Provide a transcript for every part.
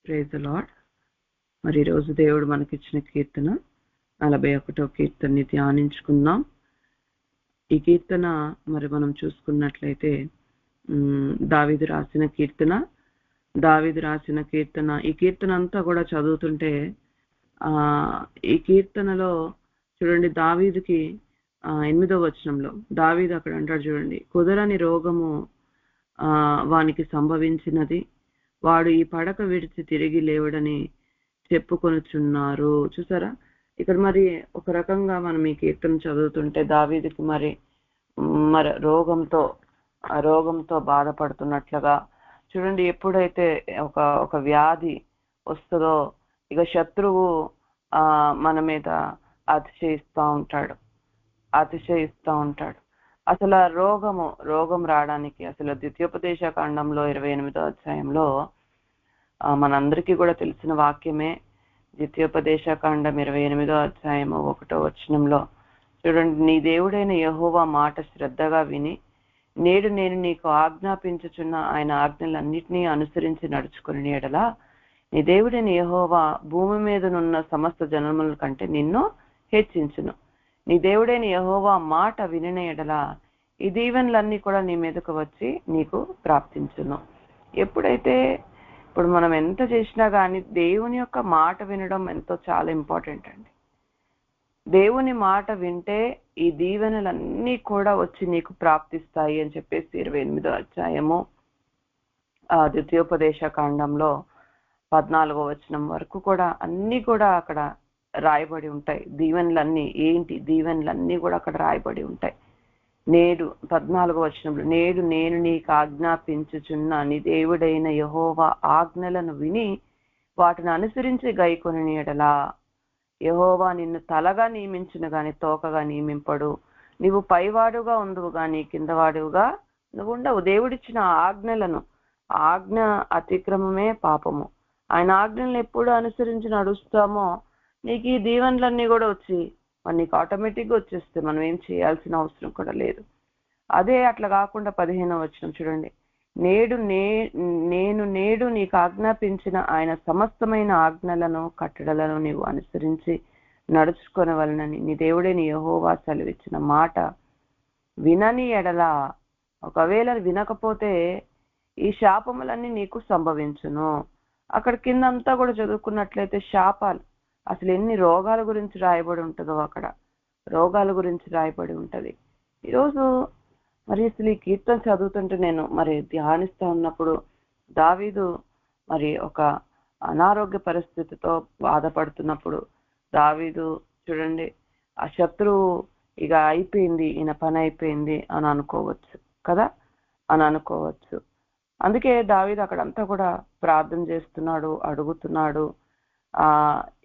Praise the lord. మరి ఈరోజు దేవుడు మనకిచ్చిన కీర్తన 41వ కీర్తనని ధ్యానించుకుందాం. ఈ కీర్తన మరి మనం చూసుకున్నట్లయితే దావీదు రాసిన కీర్తన. ఈ కీర్తన అంతా కూడా చదువుతుంటే ఈ కీర్తనలో చూడండి, దావీదుకి 8వ వచనంలో దావీదు అక్కడ అంటాడు చూడండి, కుదరని రోగము వానికి సంభవించినది, వాడు ఈ పడక విడిచి తిరిగి లేవడని చెప్పుకొనుచున్నారు. చూసారా, ఇక్కడ మరి ఒక రకంగా మనం ఈ కీర్తన చదువుతుంటే దావీదుకి మరి రోగంతో బాధపడుతున్నట్లుగా చూడండి. ఎప్పుడైతే ఒక వ్యాధి వస్తుందో ఇక శత్రువు మన మీద అతిశయిస్తూ ఉంటాడు. అసలు ఆ రోగం రావడానికి అసలు ద్వితీయోపదేశ కాండంలో 28వ అధ్యాయంలో మనందరికీ కూడా తెలిసిన వాక్యమే. ద్వితీయోపదేశ కాండం 28వ అధ్యాయము 1వ వచనంలో చూడండి, నీ దేవుడైన యెహోవా మాట శ్రద్ధగా విని నేడు నేను నీకు ఆజ్ఞాపించుచున్న ఆయన ఆజ్ఞలన్నిటినీ అనుసరించి నడుచుకుని ఎడలా నీ దేవుడైన యెహోవా భూమి మీదనున్న సమస్త జనముల కంటే నిన్ను హెచ్చించును. నీ దేవుడైన యెహోవా మాట వినిన ఎడల ఈ దీవెనలన్నీ కూడా నీ మీదకు వచ్చి నీకు ప్రాప్తించును. ఎప్పుడైతే ఇప్పుడు మనం ఎంత చేసినా కానీ దేవుని యొక్క మాట వినడం ఎంతో చాలా ఇంపార్టెంట్ అండి. దేవుని మాట వింటే ఈ దీవెనలన్నీ కూడా వచ్చి నీకు ప్రాప్తిస్తాయి అని చెప్పేసి 28వ అధ్యాయము ద్వితీయోపదేశ కాండంలో 14వ వచనం వరకు కూడా అన్ని కూడా అక్కడ రాయబడి ఉంటాయి. దీవెనలన్నీ కూడా అక్కడ రాయబడి ఉంటాయి. నేడు 14వ వచనంలో, నేడు నేను నీకు ఆజ్ఞాపించుచున్న నీ దేవుడైన యెహోవా ఆజ్ఞలను విని వాటిని అనుసరించి గైకొని ఎడలా యెహోవా నిన్ను తలగా నియమించును గాని తోకగా నియమింపడు. నీవు పైవాడుగా ఉండువు గాని కిందవాడుగా నువ్వు ఉండవు. దేవుడిచ్చిన ఆజ్ఞ అతిక్రమమే పాపము. ఆయన ఆజ్ఞలను ఎప్పుడు అనుసరించి నడుస్తామో నీకు ఈ దీవెనలన్నీ కూడా వచ్చి మరి నీకు ఆటోమేటిక్గా వచ్చేస్తే మనం ఏం చేయాల్సిన అవసరం కూడా లేదు. అదే అట్లా కాకుండా 15వ వచనం చూడండి, నేడు నీకు ఆజ్ఞాపించిన ఆయన సమస్తమైన ఆజ్ఞలను కట్టడలను నీవు అనుసరించి నడుచుకొనవలనని నీ దేవుడైన యెహోవా సెలవిచ్చిన మాట వినని ఎడల, ఒకవేళ వినకపోతే ఈ శాపములన్నీ నీకు సంభవించును. అక్కడ కిందంతా కూడా చదువుకున్నట్లయితే శాపాలు, అసలు ఎన్ని రోగాల గురించి రాయబడి ఉంటుందో అక్కడ రోగాల గురించి రాయబడి ఉంటది. ఈరోజు మరి అసలు ఈ కీర్తన చదువుతుంటే నేను మరి ధ్యానిస్తూ ఉన్నప్పుడు దావీదు మరి ఒక అనారోగ్య పరిస్థితితో బాధపడుతున్నప్పుడు దావీదు చూడండి, ఆ శత్రువు ఇక అయిపోయింది, ఈయన పని అయిపోయింది అని అనుకోవచ్చు. అందుకే దావీదు అక్కడంతా కూడా ప్రార్థన చేస్తున్నాడు, అడుగుతున్నాడు.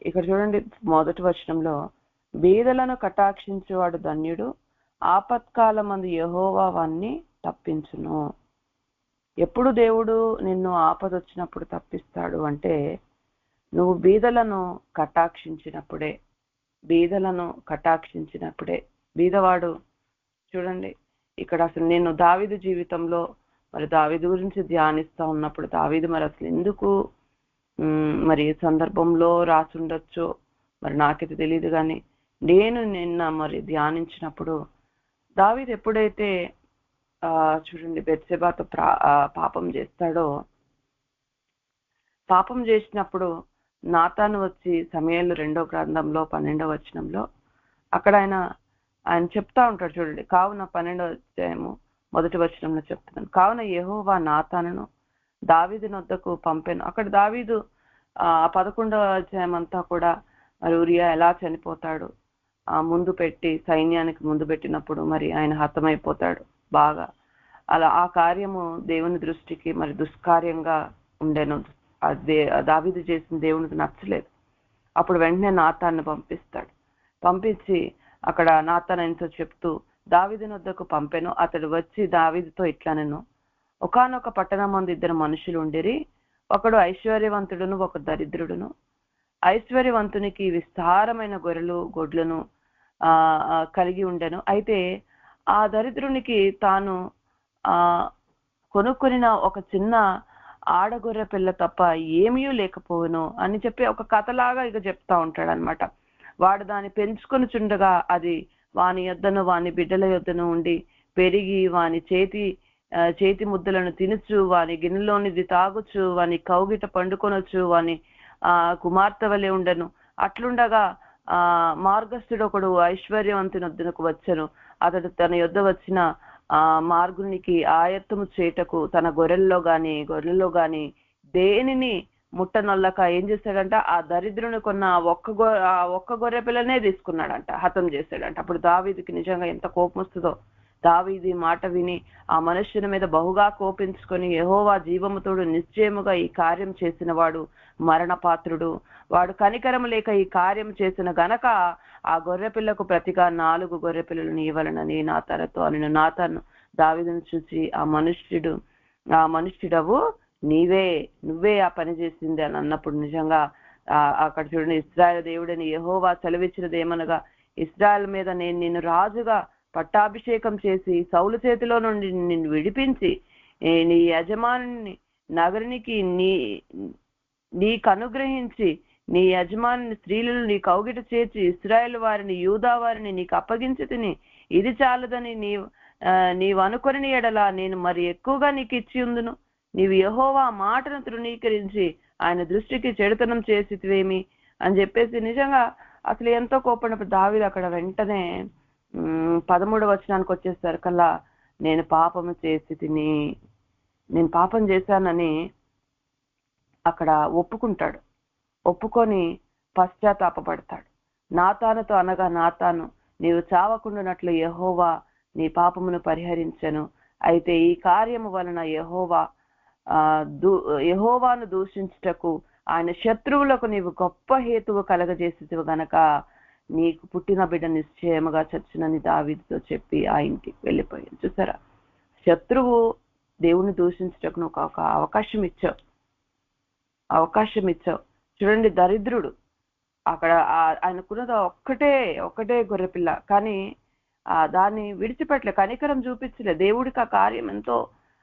ఇక్కడ చూడండి, మొదటి వచనంలో బీదలను కటాక్షించేవాడు ధన్యుడు, ఆపత్కాలమందు యెహోవా వాణ్ణి తప్పించును. ఎప్పుడు దేవుడు నిన్ను ఆపద వచ్చినప్పుడు తప్పిస్తాడు అంటే నువ్వు బీదలను కటాక్షించినప్పుడే. బీదవాడు చూడండి, ఇక్కడ అసలు నేను దావీదు జీవితంలో మరి దావీదు గురించి ధ్యానిస్తా ఉన్నప్పుడు దావీదు మరి అసలు ఎందుకు మరి ఏ సందర్భంలో రాసుండొచ్చో మరి నాకైతే తెలియదు, కానీ నేను నిన్న మరి ధ్యానించినప్పుడు దావీదు ఎప్పుడైతే చూడండి బెత్షెబాతో పాపం చేసినప్పుడు నాతాను వచ్చి సమూయేలు 2వ గ్రంథంలో 12వ వచనంలో అక్కడ ఆయన చెప్తా ఉంటాడు చూడండి. కావున 12వ అధ్యాయము 1వ వచనంలో చెప్తున్నాను, కావున యెహోవా నాతానును దావీదు నొద్దకు పంపెను. అక్కడ దావీదు 11వ అధ్యాయం అంతా కూడా మరి ఉరియా ఎలా చనిపోతాడు సైన్యానికి ముందు పెట్టినప్పుడు మరి ఆయన హతమైపోతాడు బాగా. అలా ఆ కార్యము దేవుని దృష్టికి మరి దుష్కార్యంగా ఉండేను. దావీదు చేసిన దేవునికి నచ్చలేదు. అప్పుడు వెంటనే నాతాన్ని పంపించి అక్కడ నాతాన్ ఎంతో చెప్తూ దావీదు నొద్దకు పంపెను. అతడు వచ్చి దావీదుతో ఇట్లా, నేను ఒకానొక పట్టణమందు 2 మనుషులు ఉండిరి, ఒకడు ఐశ్వర్యవంతుడును ఒక దరిద్రుడును. ఐశ్వర్యవంతునికి విస్తారమైన గొర్రెలు గొడ్లను కలిగి ఉండెను. అయితే ఆ దరిద్రునికి తాను కొనుక్కొనిన ఒక చిన్న ఆడగొర్రె పిల్ల తప్ప ఏమీ లేకపోవును అని చెప్పి ఒక కథలాగా ఇక చెప్తా ఉంటాడు అనమాట. వాడు దాన్ని పెంచుకొని చుండగా అది వాని యొద్దను వాని బిడ్డల యొద్దను ఉండి పెరిగి వాని చేతి ముద్దలను తినచ్చు, వాని గిన్నెలోనిది తాగొచ్చు, వాని కౌగిట పండుకొనొచ్చు, వాని కుమార్తె వలె ఉండను. అట్లుండగా మార్గస్థుడు ఒకడు ఐశ్వర్యవంతుని వద్దకు వచ్చను. అతడు తన యొద్ద వచ్చిన మార్గునికి ఆయత్తము చేటకు తన గొర్రెల్లో గాని దేనిని ముట్టనొల్లక ఏం చేశాడంట, ఆ దరిద్రుని కొన్న ఒక్క గొర్రె పిల్లనే తీసుకున్నాడంట, హతం చేశాడంట. అప్పుడు దావీదుకి నిజంగా ఎంత కోపం వస్తుందో. దావీదు మాట విని ఆ మనుష్యుని మీద బహుగా కోపించుకొని, యెహోవా జీవముతోడు నిశ్చయముగా ఈ కార్యం చేసిన వాడు మరణపాత్రుడు, వాడు కనికరము లేక ఈ కార్యం చేసిన గనక ఆ గొర్రె పిల్లకు ప్రతిగా 4 గొర్రె పిల్లలను ఇవ్వాలనని నాతానుతో అని. నాతాను దావీదును చూసి ఆ మనుష్యుడవు నువ్వే ఆ పని చేసింది అని అన్నప్పుడు నిజంగా అక్కడ చూడండి, ఇశ్రాయేలు దేవుడని యెహోవా సెలవిచ్చినది ఏమనగా, ఇశ్రాయేలు మీద నేను నిన్ను రాజుగా పట్టాభిషేకం చేసి సౌలు చేతిలో నుండి నిన్ను విడిపించి నీ యజమాని నగరునికి నీకు అనుగ్రహించి నీ యజమాని స్త్రీలను నీ కౌగిట చేర్చి ఇశ్రాయేలు వారిని యూదా వారిని నీకు అప్పగించి తిని ఇది చాలదని నీవు అనుకొని ఎడలా నేను మరి ఎక్కువగా నీకు ఇచ్చి ఉందును. నీవు యెహోవా మాటను తృణీకరించి ఆయన దృష్టికి చెడుతనం చేసివేమి అని చెప్పేసి నిజంగా అసలు ఎంతో కోపడినప్పుడు దావీదు అక్కడ వెంటనే 13వ వచనానికి వచ్చేసరికల్లా నేను పాపం చేశానని అక్కడ ఒప్పుకుంటాడు. ఒప్పుకొని పశ్చాత్తాపపడతాడు. నాతానుతో అనగా, నాతాను నీవు చావకుండానట్లు యెహోవా నీ పాపమును పరిహరించెను. అయితే ఈ కార్యము వలన యెహోవాను దూషించుటకు ఆయన శత్రువులకు నీవు గొప్ప హేతువు కలగజేసేవు గనక నీకు పుట్టిన బిడ్డ నిశ్చయముగా చచ్చునని దావీదుతో చెప్పి ఆ ఇంటికి వెళ్ళిపోయాను. చూసారా, శత్రువు దేవుని దూషించుటకు నువ్వు ఒక అవకాశం ఇచ్చావు. చూడండి, దరిద్రుడు అక్కడ ఆయనకున్నది ఒక్కటే గొర్రెపిల్ల, కానీ దాన్ని విడిచిపెట్టలే, కనికరం చూపించలే. దేవుడికి ఆ కార్యం ఎంతో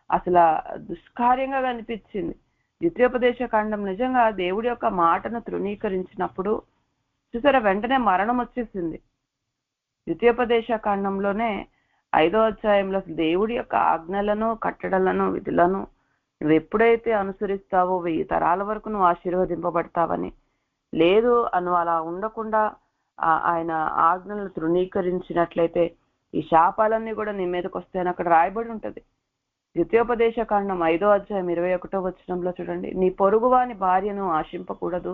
అసలు దుష్కార్యంగా కనిపించింది. ద్వితీయోపదేశ కాండం నిజంగా దేవుడి యొక్క మాటను తృణీకరించినప్పుడు చూసారా వెంటనే మరణం వచ్చేసింది. ద్వితీయోపదేశ కాండంలోనే 5వ అధ్యాయంలో దేవుడి యొక్క ఆజ్ఞలను కట్టడలను విధులను నువ్వు ఎప్పుడైతే అనుసరిస్తావో 1000 తరాల వరకు నువ్వు ఆశీర్వదింపబడతావని, లేదు నువ్వు అలా ఉండకుండా ఆయన ఆజ్ఞలను తృణీకరించినట్లయితే ఈ శాపాలన్నీ కూడా నీ మీదకి వస్తాయని అక్కడ రాయబడి ఉంటది. ద్వితీయోపదేశ కాండం 5వ అధ్యాయం 21వ వచనంలో చూడండి, నీ పొరుగువాని భార్యను ఆశింపకూడదు,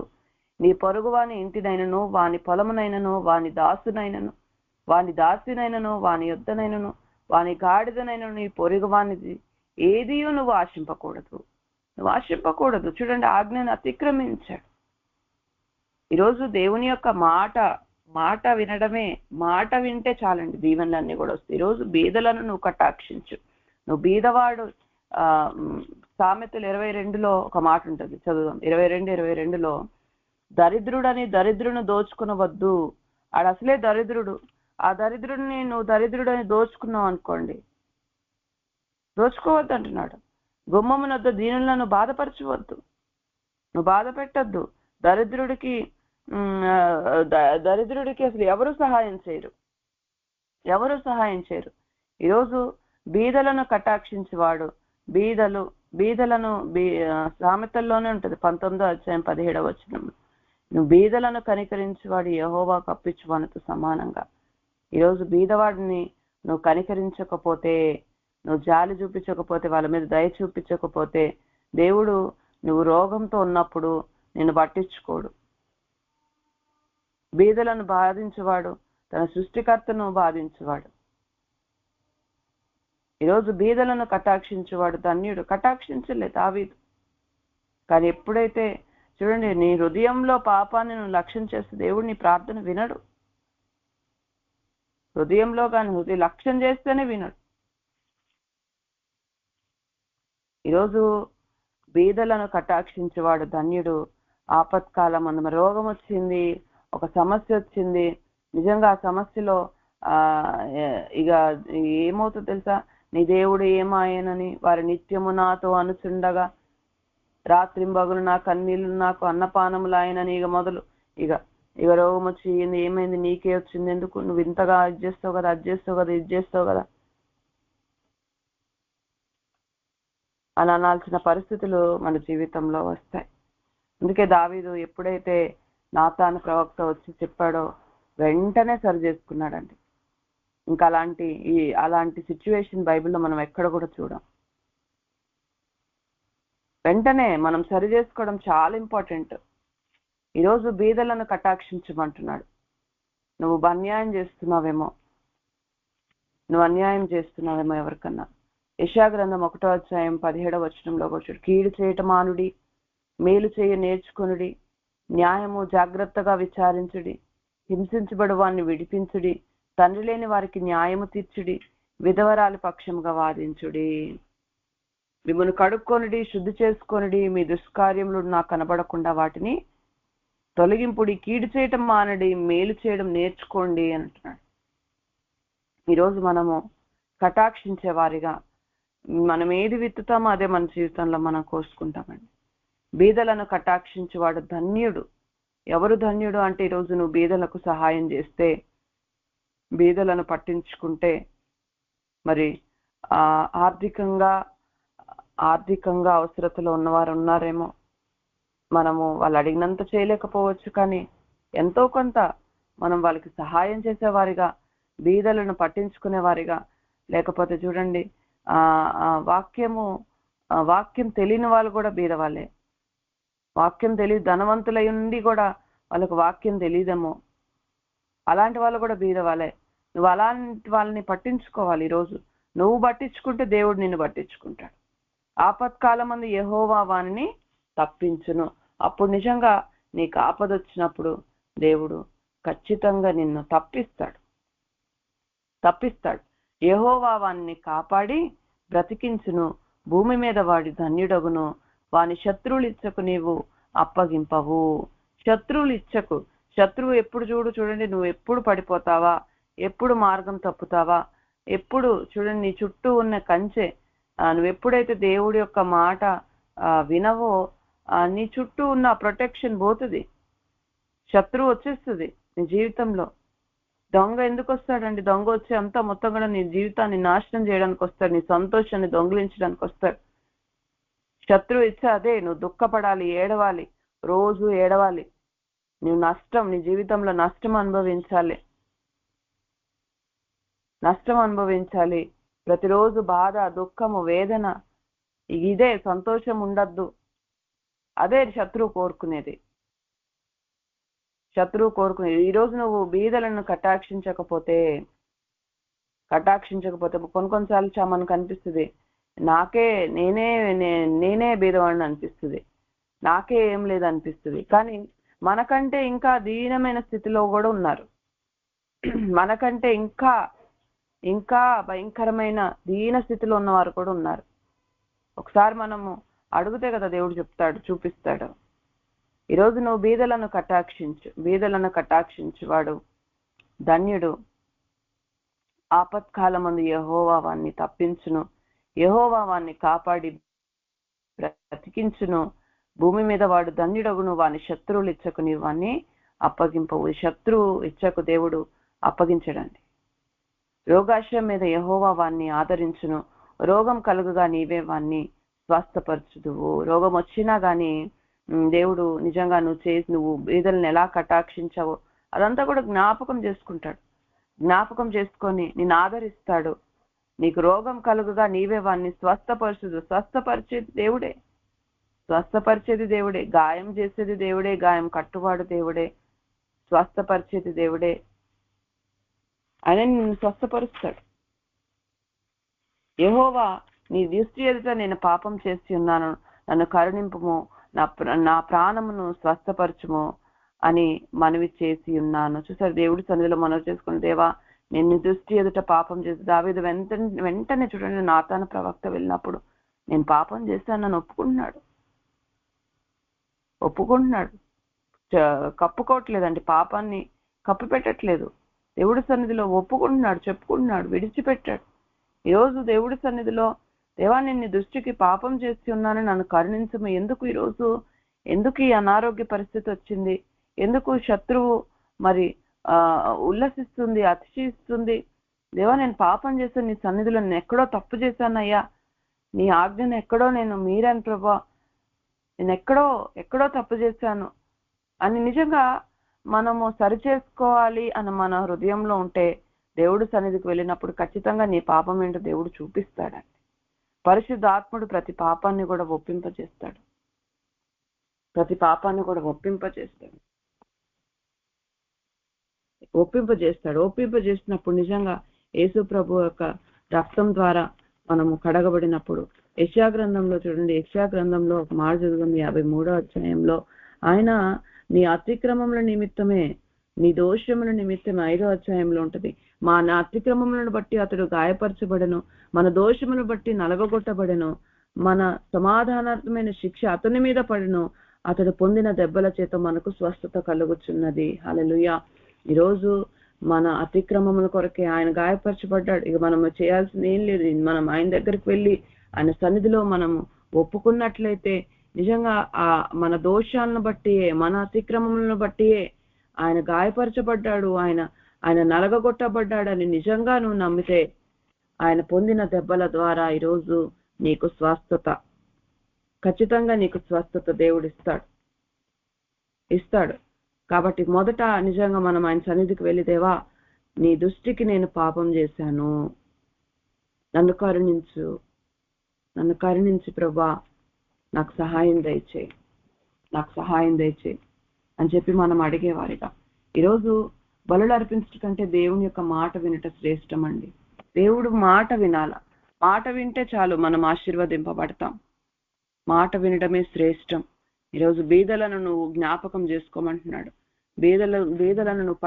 నీ పొరుగువాని ఇంటినైనను వాని పొలమునైనను వాని దాసునైనను వాని యొద్దనైనను వాని గాడిదనైనను నీ పొరుగువానిది ఏదియో నువ్వు ఆశింపకూడదు. చూడండి, ఆజ్ఞను అతిక్రమించాడు. ఈరోజు దేవుని యొక్క మాట వినడమే, మాట వింటే చాలండి, దీవెనలన్నీ కూడా వస్తాయి. ఈరోజు బీదలను నువ్వు కటాక్షించు. నువ్వు బీదవాడు. సామెతలు 22లో ఒక మాట ఉంటుంది, చదువుదాం. 22:22లో దరిద్రుని దోచుకునవద్దు. ఆడ అసలే దరిద్రుడు. ఆ దరిద్రుడిని నువ్వు దరిద్రుడని దోచుకున్నావు అనుకోండి, దోచుకోవద్దు అంటున్నాడు. గుమ్మమునొద్ద దీనులను బాధపరచవద్దు, నువ్వు బాధ పెట్టద్దు. దరిద్రుడికి అసలు ఎవరు సహాయం చేయరు. ఈరోజు బీదలను కటాక్షించేవాడు, బీదలను సామెతల్లోనే ఉంటది 19వ అధ్యాయం 17వ వచనం, నువ్వు బీదలను కనికరించేవాడు యెహోవాకు అప్పించువానితో సమానంగా. ఈరోజు బీదవాడిని నువ్వు కనికరించకపోతే, నువ్వు జాలి చూపించకపోతే, వాళ్ళ మీద దయ చూపించకపోతే, దేవుడు నువ్వు రోగంతో ఉన్నప్పుడు నిన్ను పట్టించుకోడు. బీదలను బాధించేవాడు తన సృష్టికర్తను బాధించేవాడు. ఈరోజు బీదలను కటాక్షించేవాడు ధన్యుడు. కటాక్షించలే దావీదు. కానీ ఎప్పుడైతే చూడండి, నీ హృదయంలో పాపాన్ని నువ్వు లక్ష్యం చేస్తే దేవుడు నీ ప్రార్థన వినడు. హృదయంలో కానీ లక్ష్యం చేస్తేనే వినడు. ఈరోజు బీదలను కటాక్షించేవాడు ధన్యుడు. ఆపత్కాలం మన రోగం వచ్చింది, ఒక సమస్య వచ్చింది, నిజంగా ఆ సమస్యలో ఇక ఏమవుతుందో తెలుసా, నీ దేవుడు ఏమాయనని వారి నిత్యము నాతో అనుచుండగా రాత్రింబగులు నా కన్నీళ్లు నాకు అన్నపానములు ఆయనని ఇక మొదలు ఇక రోగం వచ్చి ఏమైంది, నీకే వచ్చింది, ఎందుకు నువ్వు ఇంతగా ఇది చేస్తావు కదా, అది చేస్తావు కదా, ఇది చేస్తావు కదా అని అనాల్సిన పరిస్థితులు మన జీవితంలో వస్తాయి. అందుకే దావీదు ఎప్పుడైతే నాతాను ప్రవక్త వచ్చి చెప్పాడో వెంటనే సరి చేసుకున్నాడండి. ఇంకా అలాంటి సిచ్యువేషన్ బైబిల్లో మనం ఎక్కడ కూడా చూడం. వెంటనే మనం సరి చేసుకోవడం చాలా ఇంపార్టెంట్. ఈరోజు బీదలను కటాక్షించమంటున్నాడు. నువ్వు అన్యాయం చేస్తున్నావేమో ఎవరికన్నా. యెషయా గ్రంథం 1వ అధ్యాయం 17వ వచనంలో కూడా కీడు చేయట మానుడి, మేలు చేయ నేర్చుకొనుడి, న్యాయము జాగ్రత్తగా విచారించుడి, హింసించబడు వారిని విడిపించుడి, తండ్రి లేని వారికి న్యాయము తీర్చుడి, విధవరాలి పక్షముగా వాదించుడి. మిమ్మల్ని కడుక్కొనుడి, శుద్ధి చేసుకొనుడి, మీ దుష్కార్యములు నాకు కనబడకుండా వాటిని తొలగింపుడి, కీడు చేయటం మానడి, మేలు చేయడం నేర్చుకోండి అంటున్నాడు. ఈరోజు మనము కటాక్షించే వారిగా మనం ఏది విత్తుతామో అదే మన జీవితంలో మనం కోసుకుంటామండి. బీదలను కటాక్షించేవాడు ధన్యుడు. ఎవరు ధన్యుడు అంటే ఈరోజు నువ్వు బీదలకు సహాయం చేస్తే, బీదలను పట్టించుకుంటే, మరి ఆర్థికంగా అవసరతలో ఉన్నవారు ఉన్నారేమో, మనము వాళ్ళు అడిగినంత చేయలేకపోవచ్చు, కానీ ఎంతో కొంత మనం వాళ్ళకి సహాయం చేసేవారిగా, బీదలను పట్టించుకునే వారిగా, లేకపోతే చూడండి వాక్యం తెలియని వాళ్ళు కూడా బీద వాళ్ళే. వాక్యం తెలియదు, ధనవంతులై ఉండి కూడా వాళ్ళకు వాక్యం తెలియదేమో, అలాంటి వాళ్ళు కూడా బీద వాళ్ళే. నువ్వు అలాంటి వాళ్ళని పట్టించుకోవాలి. ఈరోజు నువ్వు పట్టించుకుంటే దేవుడు నిన్ను పట్టించుకుంటాడు. ఆపత్కాలమందు యెహోవా వానిని తప్పించును. అప్పుడు నిజంగా నీకు ఆపద వచ్చినప్పుడు దేవుడు ఖచ్చితంగా నిన్ను తప్పిస్తాడు. యెహోవా వానిని కాపాడి బ్రతికించును. భూమి మీద వాడి ధన్యుడగును. వాని శత్రువులు ఇచ్చకు నీవు అప్పగింపవు. శత్రువులు ఇచ్చకు. శత్రువు ఎప్పుడు చూడండి, నువ్వు ఎప్పుడు పడిపోతావా, ఎప్పుడు మార్గం తప్పుతావా, ఎప్పుడు చూడండి నీ చుట్టూ ఉన్న కంచె, నువ్వు ఎప్పుడైతే దేవుడి యొక్క మాట వినవో నీ చుట్టూ ఉన్న ప్రొటెక్షన్ పోతుంది. శత్రువు వచ్చేస్తుంది నీ జీవితంలో. దొంగ ఎందుకు వస్తాడండి? దొంగ వచ్చి అంతా మొత్తం కూడా నీ జీవితాన్ని నాశనం చేయడానికి వస్తాడు, నీ సంతోషాన్ని దొంగిలించడానికి వస్తాడు. శత్రువు ఇచ్చే అదే, నువ్వు దుఃఖపడాలి, ఏడవాలి, రోజు ఏడవాలి, నీ జీవితంలో నష్టం అనుభవించాలి. ప్రతిరోజు బాధ, దుఃఖము, వేదన, ఇదే సంతోషం ఉండద్దు. అదే శత్రువు కోరుకునేది. ఈరోజు నువ్వు బీదలను కటాక్షించకపోతే కొన్నిసార్లు మనకు అనిపిస్తుంది, నేనే బీదవాడిని అనిపిస్తుంది, నాకే ఏం లేదు అనిపిస్తుంది. కానీ మనకంటే ఇంకా దీనమైన స్థితిలో కూడా ఉన్నారు. మనకంటే ఇంకా భయంకరమైన దీన స్థితిలో ఉన్నవారు కూడా ఉన్నారు. ఒకసారి మనము అడిగితే కదా దేవుడు చూపిస్తాడు. ఈరోజు నువ్వు బీదలను కటాక్షించు వాడు ధన్యుడు. ఆపత్కాలమందు యెహోవా వాన్ని తప్పించును. యెహోవా వాన్ని కాపాడి బ్రతికించును. భూమి మీద వాడు ధన్యుడగును. వాని శత్రువులు ఇచ్చకు నీవు వాన్ని అప్పగింపవు. శత్రువు ఇచ్చకు దేవుడు అప్పగించడండి. రోగాశ్రయం మీద యెహోవా వాన్ని ఆదరించును. రోగం కలుగుగా నీవే వాన్ని స్వస్థపరచుదువు. రోగం వచ్చినా గానీ దేవుడు నిజంగా నువ్వు బీదలను ఎలా కటాక్షించావో అదంతా కూడా జ్ఞాపకం చేసుకొని నిన్ను ఆదరిస్తాడు. నీకు రోగం కలుగుగా నీవే వాన్ని స్వస్థపరచుదు. స్వస్థపరిచేది దేవుడే, గాయం చేసేది దేవుడే, గాయం కట్టువాడు దేవుడే, స్వస్థపరిచేది దేవుడే. ఆయన నిన్ను స్వస్థపరుస్తాడు. యెహోవా నీ దృష్టి ఎదుట నేను పాపం చేసి ఉన్నాను, నన్ను కరుణింపుము, నా ప్రాణమును స్వస్థపరచుము అని మనవి చేసి ఉన్నాను. చూసారు, దేవుడి సన్నిధిలో మనవి చేసుకుని, దేవా నేను దృష్టి ఎదుట పాపం చేసి, దావీదు వెంటనే చూడండి నాతాను ప్రవక్త వెళ్ళినప్పుడు నేను పాపం చేశానని ఒప్పుకుంటున్నాడు. కప్పుకోవట్లేదండి, పాపాన్ని కప్పు పెట్టట్లేదు. దేవుడి సన్నిధిలో ఒప్పుకుంటున్నాడు, చెప్పుకుంటున్నాడు, విడిచిపెట్టాడు. ఈరోజు దేవుడి సన్నిధిలో దేవా నేను నీ దృష్టికి పాపం చేసి ఉన్నాను, నన్ను కరుణించము. ఎందుకు ఈ అనారోగ్య పరిస్థితి వచ్చింది, ఎందుకు శత్రువు మరి ఉల్లసిస్తుంది, అతిశయిస్తుంది. దేవా నేను పాపం చేశాను, నీ సన్నిధిలో నేను ఎక్కడో తప్పు చేశానయ్యా, నీ ఆజ్ఞను ఎక్కడో నేను మీరాను ప్రభా, నేను ఎక్కడో తప్పు చేశాను అని నిజంగా మనము సరిచేసుకోవాలి అని మన హృదయంలో ఉంటే దేవుడు సన్నిధికి వెళ్ళినప్పుడు ఖచ్చితంగా నీ పాపం ఏంటో దేవుడు చూపిస్తాడండి. పరిశుద్ధాత్ముడు ప్రతి పాపాన్ని కూడా ఒప్పింపజేస్తాడు. ఒప్పింపజేసినప్పుడు నిజంగా యేసు ప్రభు యొక్క రక్తం ద్వారా మనము కడగబడినప్పుడు యెషయా గ్రంథంలో చూడండి, యెషయా గ్రంథంలో ఒక మాట చదువుదాం, 53వ అధ్యాయంలో ఆయన నీ అతిక్రమముల నిమిత్తమే, నీ దోషముల నిమిత్తమే 5వ అధ్యాయంలో ఉంటది, నా అతిక్రమములను బట్టి అతడు గాయపరచబడెను, మన దోషములను బట్టి నలగొట్టబడెను, మన సమాధానార్థమైన శిక్ష అతని మీద పడెను, అతడు పొందిన దెబ్బల చేత మనకు స్వస్థత కలుగుచున్నది. హల్లెలూయా. ఈరోజు మన అతిక్రమముల కొరకే ఆయన గాయపరచబడ్డాడు. ఇక మనం చేయాల్సింది ఏం లేదు. మనం ఆయన దగ్గరికి వెళ్ళి ఆయన సన్నిధిలో మనము ఒప్పుకున్నట్లయితే నిజంగా మన దోషాలను బట్టియే, మన అతిక్రమములను బట్టియే ఆయన గాయపరచబడ్డాడు, ఆయన నలగగొట్టబడ్డాడని నిజంగా నువ్వు నమ్మితే ఆయన పొందిన దెబ్బల ద్వారా ఈరోజు నీకు స్వస్థత, ఖచ్చితంగా నీకు స్వస్థత దేవుడు ఇస్తాడు. కాబట్టి మొదట నిజంగా మనం ఆయన సన్నిధికి వెళ్ళి, దేవా నీ దృష్టికి నేను పాపం చేశాను, నన్ను కరుణించు ప్రభా, నాకు సహాయం దయచేయి అని చెప్పి మనం అడిగేవారిగా. ఈరోజు బలులు అర్పించడం కంటే దేవుని యొక్క మాట వినట శ్రేష్టం అండి. దేవుడు మాట వినాల, మాట వింటే చాలు మనం ఆశీర్వదింపబడతాం. మాట వినడమే శ్రేష్టం. ఈరోజు బీదలను నువ్వు జ్ఞాపకం చేసుకోమంటున్నాడు. బీదలను నువ్వు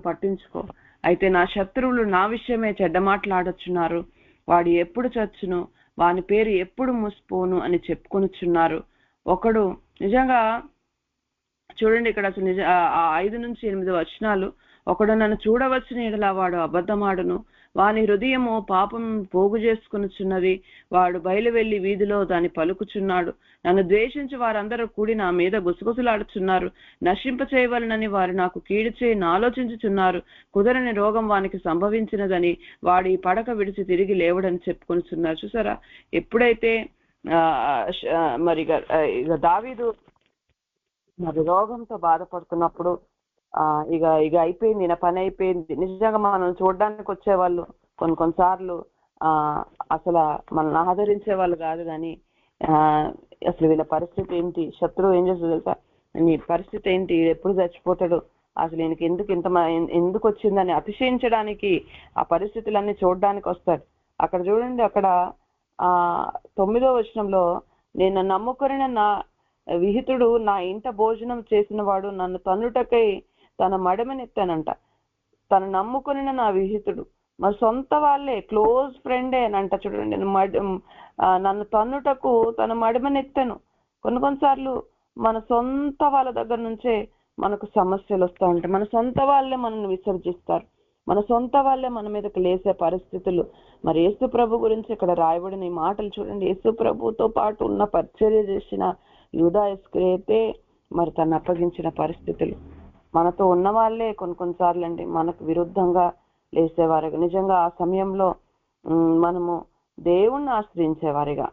పట్టించుకో. అయితే నా శత్రువులు నా విషయమే చెడ్డ మాట్లాడొచ్చున్నారు, వాడు ఎప్పుడు చచ్చును, వాని పేరు ఎప్పుడు మూసిపోను అని చెప్పుకొనుచున్నారు. ఒకడు నిజంగా చూడండి ఇక్కడ అసలు 5-8 వచనాలు, ఒకడు నన్ను చూడవచ్చుని ఎడల వాడు అబద్ధమాడును, వాని హృదయము పాపం పోగు చేసుకునిచున్నది, వాడు బయలు వెళ్లి వీధిలో దాన్ని పలుకుచున్నాడు. నన్ను ద్వేషించి వారందరూ కూడి నా మీద గుసగుసలాడుచున్నారు, నశింప చేయవలనని వారు నాకు కీడు చేయని ఆలోచించుచున్నారు. కుదరని రోగం వానికి సంభవించినదని వాడు ఈ పడక విడిచి తిరిగి లేవడని చెప్పుకొనిచున్నారు. చూసారా, ఎప్పుడైతే మరి ఇక దావీదు మరి రోగంతో బాధపడుతున్నప్పుడు ఇక అయిపోయింది, నా పని అయిపోయింది. నిజంగా మనం చూడడానికి వచ్చేవాళ్ళు కొన్నిసార్లు అసలు మనల్ని ఆదరించే వాళ్ళు కాదు, కానీ అసలు వీళ్ళ పరిస్థితి ఏంటి, శత్రువు ఏం చేస్తుంది తెలుసా, నీ పరిస్థితి ఏంటి, ఎప్పుడు చచ్చిపోతాడు, అసలు ఈయనకి ఎందుకు వచ్చిందని అతిశయించడానికి ఆ పరిస్థితులన్నీ చూడడానికి వస్తాడు. అక్కడ చూడండి, అక్కడ 9వ వచనంలో, నేను నమ్ముకొనిన నా విహితుడు నా ఇంట భోజనం చేసిన వాడు నన్ను తన్నుటకై తన మడమనెత్తానంట. తను నమ్ముకొనిన నా విహితుడు, మరి సొంత వాళ్ళే, క్లోజ్ ఫ్రెండే అనంట. చూడండి, నన్ను తన్నుటకు తన మడమనెత్తాను. కొన్నిసార్లు మన సొంత వాళ్ళ దగ్గర నుంచే మనకు సమస్యలు వస్తూ ఉంటాయి. మన సొంత వాళ్ళే మనల్ని విసర్జిస్తారు, మన సొంత వాళ్ళే మన మీదకి లేసే పరిస్థితులు. మరి యేసు ప్రభు గురించి ఇక్కడ రాయబడిన ఈ మాటలు చూడండి. యేసు ప్రభుతో పాటు ఉన్న పరిచర్య చేసిన యూదా ఇస్కరియోతే మరి తను అప్పగించిన పరిస్థితులు, మనతో ఉన్న వాళ్ళే కొన్నిసార్లు అండి మనకు విరుద్ధంగా లేసేవారు. నిజంగా ఆ సమయంలో మనము దేవుణ్ణి ఆశ్రయించేవారిగా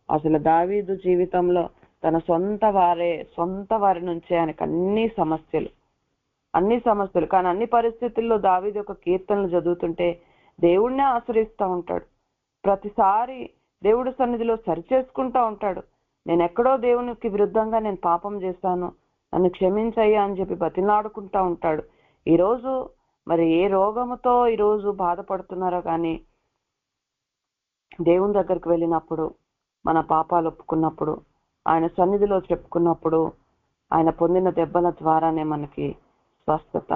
అసలు దావీదు జీవితంలో తన సొంత వారి నుంచే ఆయనకు అన్ని సమస్యలు. కానీ అన్ని పరిస్థితుల్లో దావీదు యొక్క కీర్తనలు చదువుతుంటే దేవుణ్ణే ఆశ్రయిస్తూ ఉంటాడు. ప్రతిసారి దేవుడి సన్నిధిలో సరిచేసుకుంటా ఉంటాడు. నేను ఎక్కడో దేవునికి విరుద్ధంగా నేను పాపం చేశాను, నన్ను క్షమించయ్యా అని చెప్పి బతిలాడుకుంటా ఉంటాడు. ఈరోజు మరి ఏ రోగముతో ఈరోజు బాధపడుతున్నారో కానీ దేవుని దగ్గరికి వెళ్ళినప్పుడు, మన పాపాలు ఒప్పుకున్నప్పుడు, ఆయన సన్నిధిలో చెప్పుకున్నప్పుడు, ఆయన పొందిన దెబ్బల ద్వారానే మనకి స్వస్థత.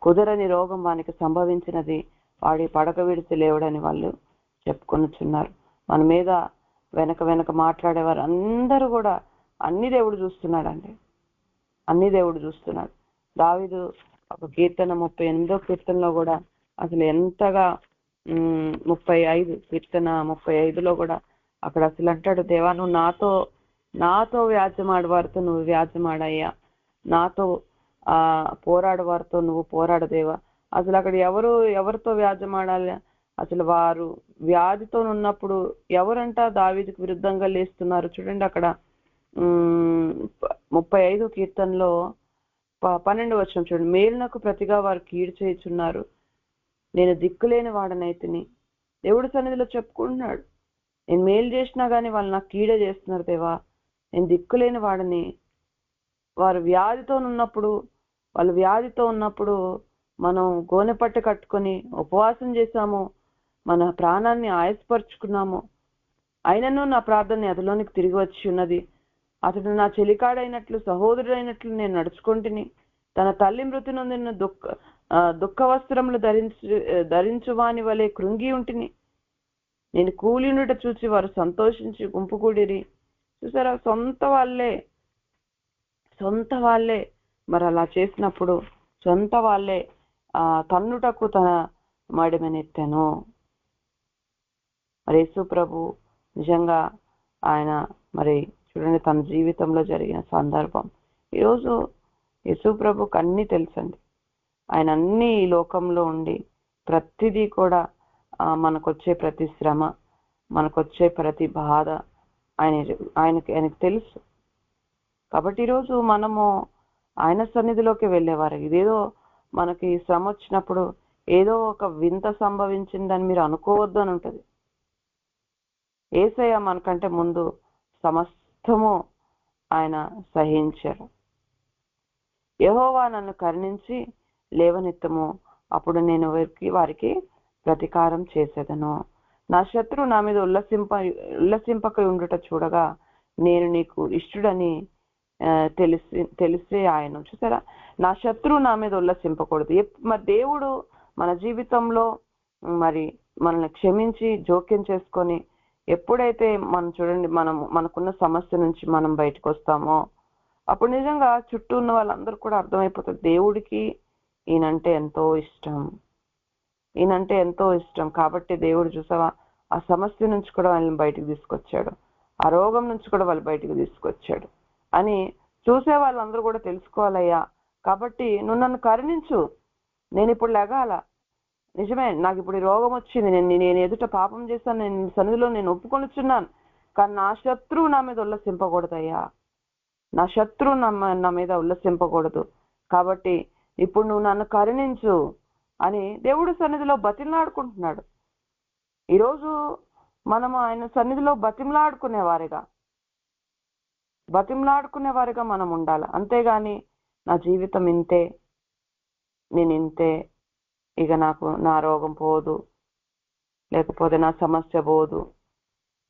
కుదరని రోగం వానికి సంభవించినది, వాడి పడక విడిచి లేవడని వాళ్ళు చెప్పుకొనిచున్నారు. మన మీద వెనక మాట్లాడేవారు అందరూ కూడా అన్ని దేవుడు చూస్తున్నాడండి, అన్ని దేవుడు చూస్తున్నాడు. దావీదు ఒక కీర్తన 38వ కీర్తనలో కూడా అసలు ఎంతగా 35 కీర్తన 35లో కూడా అక్కడ అసలు అంటాడు, దేవా నువ్వు నాతో వ్యాజ్యమాడవారితో నువ్వు వ్యాజ్యమాడయ్యా, నాతో పోరాడవారితో నువ్వు పోరాడదేవా. అసలు అక్కడ ఎవరితో వ్యాజ్యమాడాలి? అసలు వారు వ్యాధితో ఉన్నప్పుడు ఎవరంట దావీదుకు విరుద్ధంగా లేస్తున్నారు? చూడండి అక్కడ 35 కీర్తనలో 12 వచనం చూడండి. మేలునకు ప్రతిగా వారు కీడు చేయుచున్నారు, నేను దిక్కులేని వాడనైతిని. దేవుడి సన్నిధిలో చెప్పుకుంటున్నాడు, నేను మేలు చేసినా గానీ వాళ్ళు నాకు కీడే చేస్తున్నారు దేవా, నేను దిక్కులేని వాడని. వాళ్ళు వ్యాధితో ఉన్నప్పుడు మనం గోనెపట్టు కట్టుకొని ఉపవాసం చేశాము, మన ప్రాణాన్ని ఆయాసపరుచుకున్నాము, అయినను నా ప్రార్థన అతలోనికి తిరిగి వచ్చి ఉన్నది. అతడు నా చెలికాడైనట్లు సహోదరుడైనట్లు నేను నడుచుకుంటుని, తన తల్లి మృతి నొందిన దుఃఖ వస్త్రములు ధరించువాని వలె కృంగి ఉంటిని. నేను కూలినుట చూసి వారు సంతోషించి గుంపు కూడిరి. చూసారా, సొంత వాళ్ళే మరి అలా చేసినప్పుడు సొంత వాళ్ళే తన్నుటకు తన మడిమెనెత్తాను. మరి యేసు ప్రభు నిజంగా ఆయన మరి చూడండి తన జీవితంలో జరిగిన సందర్భం. ఈరోజు యేసు ప్రభుకు అన్నీ తెలుసండి. ఆయన అన్ని ఈ లోకంలో ఉండి ప్రతిదీ కూడా మనకొచ్చే ప్రతి శ్రమ, మనకొచ్చే ప్రతి బాధ ఆయనకి తెలుసు. కాబట్టి ఈరోజు మనము ఆయన సన్నిధిలోకి వెళ్ళేవారు. ఇదేదో మనకి శ్రమ వచ్చినప్పుడు ఏదో ఒక వింత సంభవించిందని మీరు అనుకోవద్దు అని ఉంటుంది. యేసయ్య మనకంటే ముందు సమస్తము ఆయన సహించారు. యెహోవా నన్ను కరుణించి లేవనెత్తము, అప్పుడు నేను వారికి ప్రతీకారం చేసేదను. నా శత్రువు నా మీద ఉల్లసింపక ఉండుట చూడగా నేను నీకు ఇష్టడని తెలిసే ఆయన. చూసారా, నా శత్రువు నా మీద ఉల్లసింపకూడదు. మరి దేవుడు మన జీవితంలో మరి మనల్ని క్షమించి జోక్యం చేసుకొని ఎప్పుడైతే చూడండి మనకున్న సమస్య నుంచి మనం బయటకు వస్తామో అప్పుడు నిజంగా చుట్టూ ఉన్న వాళ్ళందరూ కూడా అర్థమైపోతుంది, దేవుడికి ఈయనంటే ఎంతో ఇష్టం. కాబట్టి దేవుడు చూసావా ఆ సమస్య నుంచి కూడా వాళ్ళని బయటకు తీసుకొచ్చాడు, ఆ రోగం నుంచి కూడా వాళ్ళు బయటకు తీసుకొచ్చాడు అని చూసే వాళ్ళందరూ కూడా తెలుసుకోవాలయ్యా. కాబట్టి నువ్వు నన్ను కరుణించు, నేను ఇప్పుడు లెగాల, నిజమే నాకు ఇప్పుడు ఈ రోగం వచ్చింది, నేను ఎదుట పాపం చేశాను, నేను సన్నిధిలో నేను ఒప్పుకొనిచున్నాను, కానీ నా శత్రువు నా మీద ఉల్లసింపకూడదయ్యా, నా శత్రువు నా మీద ఉల్లసింపకూడదు. కాబట్టి ఇప్పుడు నువ్వు నన్ను కరుణించు అని దేవుడి సన్నిధిలో బతిమలాడుకుంటున్నాడు. ఈరోజు మనము ఆయన సన్నిధిలో బతిమలాడుకునేవారిగా మనం ఉండాలి. అంతేగాని నా జీవితం ఇంతే, నేను ఇంతే, ఇక నా రోగం పోదు, లేకపోతే నా సమస్య పోదు,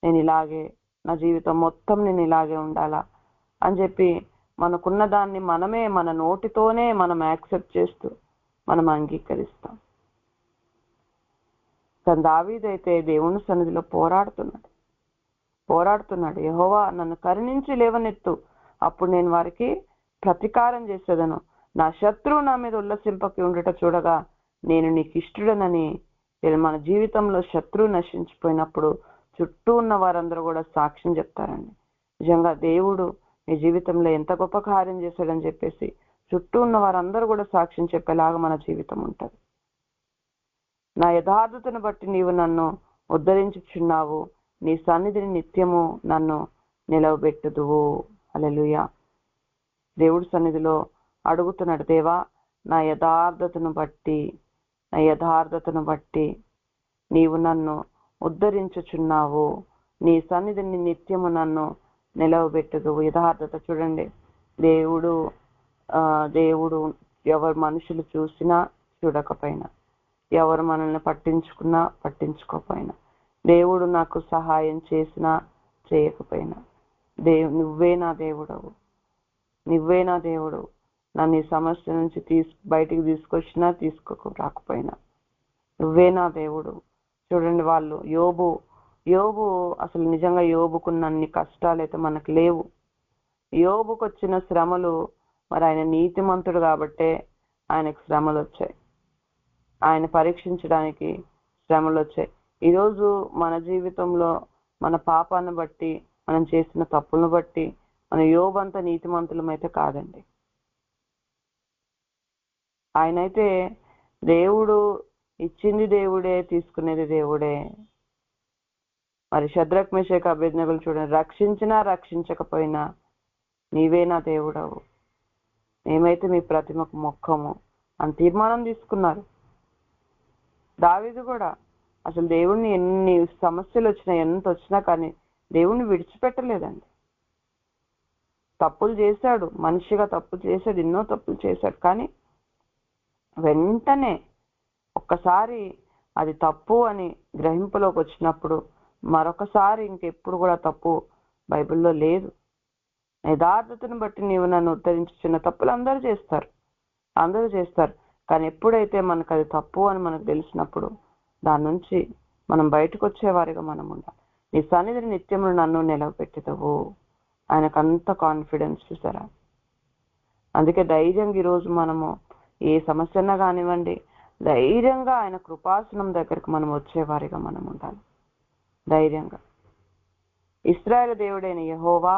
నేను ఇలాగే నా జీవితం మొత్తం నేను ఇలాగే ఉండాలా అని చెప్పి మనకున్న దాన్ని మనమే మన నోటితోనే మనం యాక్సెప్ట్ చేస్తూ మనం అంగీకరిస్తాం. కానీ దావీదైతే దేవుని సన్నిధిలో పోరాడుతున్నాడు. యెహోవా నన్ను కరుణించి లేవనెత్తు, అప్పుడు నేను వారికి ప్రతీకారం చేసేదను. నా శత్రువు నా మీద ఉల్లసింపకి ఉండుట చూడగా నేను నీకు ఇష్టడనని. మన జీవితంలో శత్రువు నశించిపోయినప్పుడు చుట్టూ ఉన్న వారందరూ కూడా సాక్ష్యం చెప్తారండి, నిజంగా దేవుడు నీ జీవితంలో ఎంత గొప్ప కార్యం చేశాడని చెప్పేసి చుట్టూ ఉన్న వారందరూ కూడా సాక్ష్యం చెప్పేలాగా మన జీవితం ఉంటుంది. నా యథార్థతను బట్టి నీవు నన్ను ఉద్ధరించుచున్నావు, నీ సన్నిధిని నిత్యము నన్ను నిలవబెట్టుదువు. హల్లెలూయా. దేవుడి సన్నిధిలో అడుగుతున్నాడు, దేవా నా యథార్థతను బట్టి నీవు నన్ను ఉద్ధరించుచున్నావు, నీ సన్నిధిని నిత్యము నన్ను నిలవబెట్టుదువు. యథార్థత చూడండి, దేవుడు ఎవరు మనుషులు చూసినా చూడకపోయినా, ఎవరు మనల్ని పట్టించుకున్నా పట్టించుకోకపోయినా, దేవుడు నాకు సహాయం చేసినా చేయకపోయినా, నువ్వే నా దేవుడవు, నన్ను ఈ సమస్య నుంచి బయటికి తీసుకొచ్చినా రాకపోయినా నువ్వే నా దేవుడు. చూడండి, వాళ్ళు యోబు అసలు నిజంగా యోబుకున్న అన్ని కష్టాలు అయితే మనకు లేవు. యోబుకు వచ్చిన శ్రమలు, మరి ఆయన నీతిమంతుడు కాబట్టే ఆయనకు శ్రమలు వచ్చాయి. ఆయన పరీక్షించడానికి శ్రమలు వచ్చాయి. ఈరోజు మన జీవితంలో మన పాపాన్ని బట్టి, మనం చేసిన తప్పులను బట్టి మన యోబంత నీతిమంతులమైతే కాదండి. ఆయనైతే దేవుడు ఇచ్చింది దేవుడే, తీసుకునేది దేవుడే. మరి శద్రక్ మేషక్ అబేద్నెగోలు చూడండి, రక్షించినా రక్షించకపోయినా నీవే నా దేవుడవు, మేమైతే మీ ప్రతిమకు మొక్కము అని తీర్మానం తీసుకున్నారు. దావీదు కూడా అసలు దేవుణ్ణి ఎన్ని సమస్యలు వచ్చినా, ఎంత వచ్చినా కానీ దేవుణ్ణి విడిచిపెట్టలేదండి. తప్పులు చేశాడు, మనిషిగా తప్పులు చేశాడు, ఎన్నో తప్పులు చేశాడు. కానీ వెంటనే ఒక్కసారి అది తప్పు అని గ్రహింపులోకి వచ్చినప్పుడు మరొకసారి ఇంకెప్పుడు కూడా తప్పు బైబిల్లో లేదు. యథార్థతను బట్టి నీవు నన్ను ఉద్ధరించి, చిన్న తప్పులు అందరూ చేస్తారు. కానీ ఎప్పుడైతే మనకు అది తప్పు అని మనకు తెలిసినప్పుడు దాని నుంచి మనం బయటకు వచ్చేవారిగా మనం ఉండాలి. నీ సన్నిధిని నిత్యములు నన్ను నిలవపెట్టేదవు. ఆయనకు అంత కాన్ఫిడెన్స్ చూసారా. అందుకే ధైర్యంగా ఈరోజు మనము ఏ సమస్యన్నా కానివ్వండి, ధైర్యంగా ఆయన కృపాసనం దగ్గరకు మనం వచ్చేవారిగా మనం ఉండాలి. ధైర్యంగా ఇశ్రాయేలు దేవుడైన యెహోవా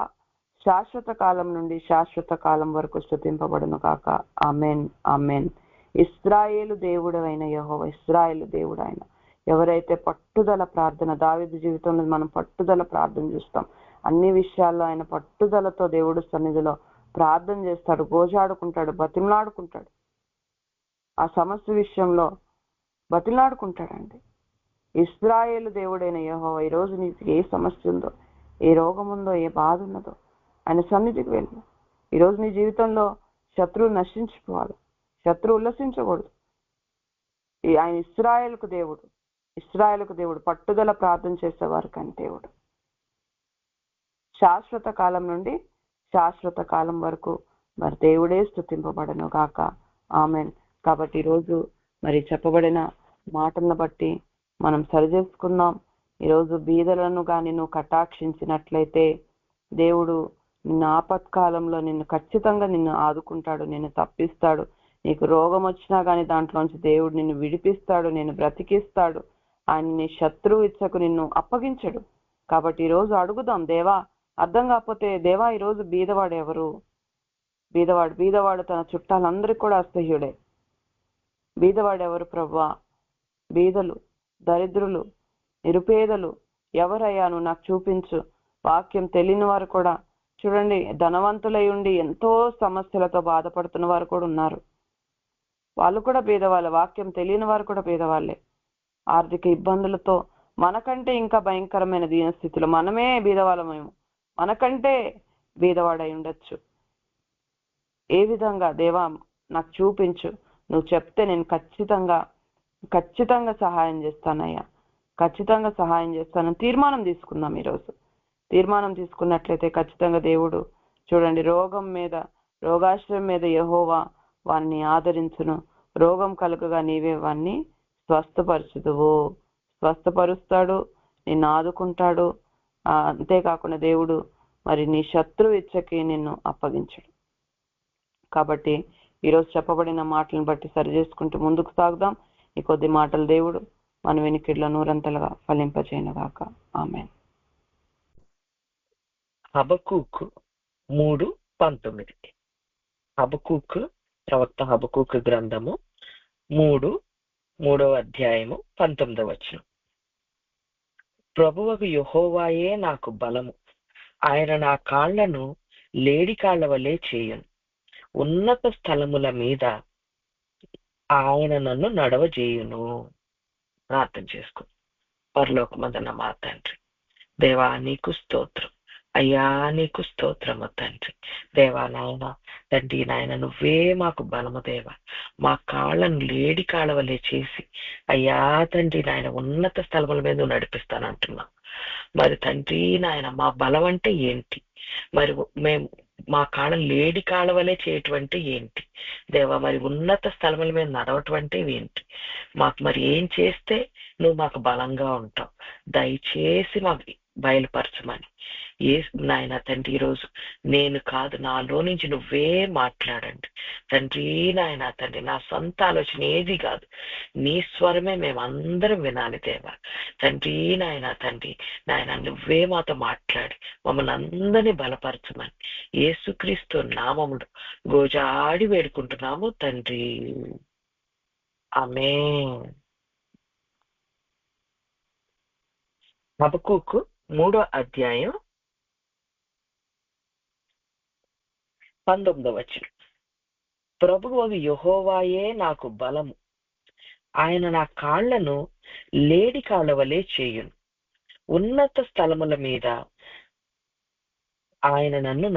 శాశ్వత కాలం నుండి శాశ్వత కాలం వరకు స్తుతింపబడును కాక. Amen, amen. ఇశ్రాయేలు దేవుడైన యెహోవా, ఇశ్రాయేలు దేవుడు ఆయన. ఎవరైతే పట్టుదల ప్రార్థన, దావీదు జీవితంలో మనం పట్టుదల ప్రార్థన చూస్తాం. అన్ని విషయాల్లో ఆయన పట్టుదలతో దేవుడు సన్నిధిలో ప్రార్థన చేస్తాడు, గోజాడుకుంటాడు, బతిమలాడుకుంటాడు. ఆ సమస్య విషయంలో బతిమలాడుకుంటాడండి. ఇశ్రాయేలు దేవుడైన యెహోవా, ఈరోజు నీకు ఏ సమస్య ఉందో, ఏ రోగం ఉందో, ఏ బాధ ఉన్నదో ఆయన సన్నిధికి వెళ్ళు. ఈరోజు నీ జీవితంలో శత్రువు నశించిపోవాలి, శత్రువు ఉల్లసించకూడదు. ఆయన ఇశ్రాయేలుకు దేవుడు, పట్టుదల ప్రార్థన చేసేవారు కానీ దేవుడు. శాశ్వత కాలం నుండి శాశ్వత కాలం వరకు మరి దేవుడే స్తుతింపబడను గాక. ఆమెన్. కాబట్టి ఈరోజు మరి చెప్పబడిన మాటలను బట్టి మనం సరిచేసుకుందాం. ఈరోజు బీదలను కానీ నువ్వు కటాక్షించినట్లయితే దేవుడు నిన్ను ఆపత్కాలంలో ఖచ్చితంగా నిన్ను ఆదుకుంటాడు, నిన్ను తప్పిస్తాడు. నీకు రోగం వచ్చినా కానీ దాంట్లోంచి దేవుడు నిన్ను విడిపిస్తాడు, నిన్ను బ్రతికిస్తాడు. ఆయన నీ శత్రువు ఇచ్చకు నిన్ను అప్పగించడు. కాబట్టి ఈరోజు అడుగుదాం, దేవా. అర్థం కాకపోతే, దేవా ఈరోజు బీదవాడు ఎవరు? బీదవాడు తన చుట్టాలందరికీ కూడా అసహ్యుడే. బీదవాడు ఎవరు ప్రభువా? బీదలు, దరిద్రులు, నిరుపేదలు ఎవరయ్యా? నువ్వు నాకు చూపించు. వాక్యం తెలియని వారు కూడా చూడండి, ధనవంతులై ఉండి ఎంతో సమస్యలతో బాధపడుతున్న వారు కూడా ఉన్నారు. వాళ్ళు కూడా బీదవాళ్ళే. వాక్యం తెలియని వారు కూడా బీదవాళ్ళే. ఆర్థిక ఇబ్బందులతో మనకంటే ఇంకా భయంకరమైన దీనస్థితిలో మనమే బీదవాళ్ళమేమో, మనకంటే బీదవాడై ఉండొచ్చు. ఏ విధంగా దేవా నాకు చూపించు, నువ్వు చెప్తే నేను ఖచ్చితంగా సహాయం చేస్తానయ్యా, ఖచ్చితంగా సహాయం చేస్తానని తీర్మానం తీసుకుందాం. ఈరోజు తీర్మానం తీసుకున్నట్లయితే ఖచ్చితంగా దేవుడు చూడండి, రోగాశ్రయం మీద యెహోవా వారిని ఆదరించును. రోగం కలుగగా నీవే వారిని స్వస్థపరుస్తాడు, నిన్ను ఆదుకుంటాడు. అంతేకాకుండా దేవుడు మరి నీ శత్రువు ఇచ్చకి నిన్ను అప్పగించడు. కాబట్టి ఈరోజు చెప్పబడిన మాటలను బట్టి సరి చేసుకుంటూ ముందుకు సాగుదాం. ఈ కొద్ది మాటలు దేవుడు మన వెనుకల్లో నూరంతలుగా ఫలింపచేయనుగాక. ఆమేన్. హబక్కూకు 3:19. హబక్కూకు, ప్రవక్త హబక్కూకు గ్రంథము 3వ అధ్యాయము 19వ వచనం. ప్రభువకు యెహోవాయే నాకు బలము, ఆయన నా కాళ్లను లేడి కాళ్ల వలె చేయును, ఉన్నత స్థలముల మీద ఆయన నన్ను నడవజేయును. ప్రార్థన చేసుకో. పరలోకమందున్న మా తండ్రి, దేవా నీకు స్తోత్రం, అయ్యా నీకు స్తోత్రము తండ్రి. దేవా నాయన తండ్రి, నాయన నువ్వే మాకు బలము దేవా. మా కాళ్ళను లేడి కాళ్ళ వలె చేసి అయ్యా తండ్రి నాయన ఉన్నత స్థలముల మీద నడిపిస్తానంటున్నాం. మరి తండ్రి నాయన మా బలం అంటే ఏంటి? మరి మేము మా కాళ్ళ లేడి కాళ్ళ వలె చేయటువంటి ఏంటి దేవా? మరి ఉన్నత స్థలముల మీద నడవటువంటి ఏంటి? మాకు మరి ఏం చేస్తే నువ్వు మాకు బలంగా ఉంటావు? దయచేసి మాకు బయలుపరచమని నాయన తండ్రి, ఈరోజు నేను కాదు, నాలో నుంచి నువ్వే మాట్లాడండి తండ్రి. నాయన తండ్రి, నా సొంత ఆలోచన ఏది కాదు, నీ స్వరమే మేమందరం వినాలి దేవా తండ్రి. నాయన తండ్రి, నాయన నువ్వే మాతో మాట్లాడి మమ్మల్ని అందరినీ బలపరచమని యేసుక్రీస్తు నామములో గోజాడి వేడుకుంటున్నాము తండ్రి. ఆమేన్. హబక్కూకు 3వ అధ్యాయం 19వ వచనం. ప్రభువగు యెహోవాయే నాకు బలము, ఆయన నా కాళ్లను లేడి కాళ్ళ వలె చేయును, ఉన్నత స్థలముల మీద ఆయన నన్ను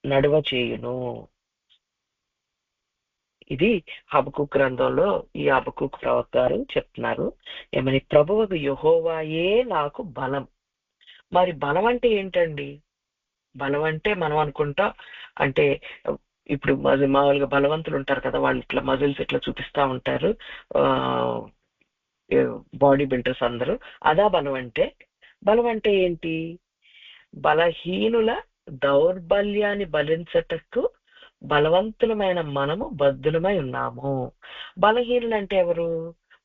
నడువ చేయును. ఇది హబక్కూకు గ్రంథంలో ఈ హబక్కూకు ప్రవక్త గారు చెప్తున్నారు ఏమని, ప్రభువగు యెహోవాయే నాకు బలం. మరి బలం అంటే ఏంటండి? బలం అంటే మనం అనుకుంటా అంటే ఇప్పుడు మామూలుగా బలవంతులు ఉంటారు కదా, వాళ్ళు ఇట్లా మజిల్స్ ఇట్లా చూపిస్తా ఉంటారు, బాడీ బిల్డర్స్ అందరూ. అదా బలం అంటే? బలం అంటే ఏంటి? బలహీనుల దౌర్బల్యాన్ని భరించటకు బలవంతులమైన మనము బద్ధులమై ఉన్నాము. బలహీనులు అంటే ఎవరు?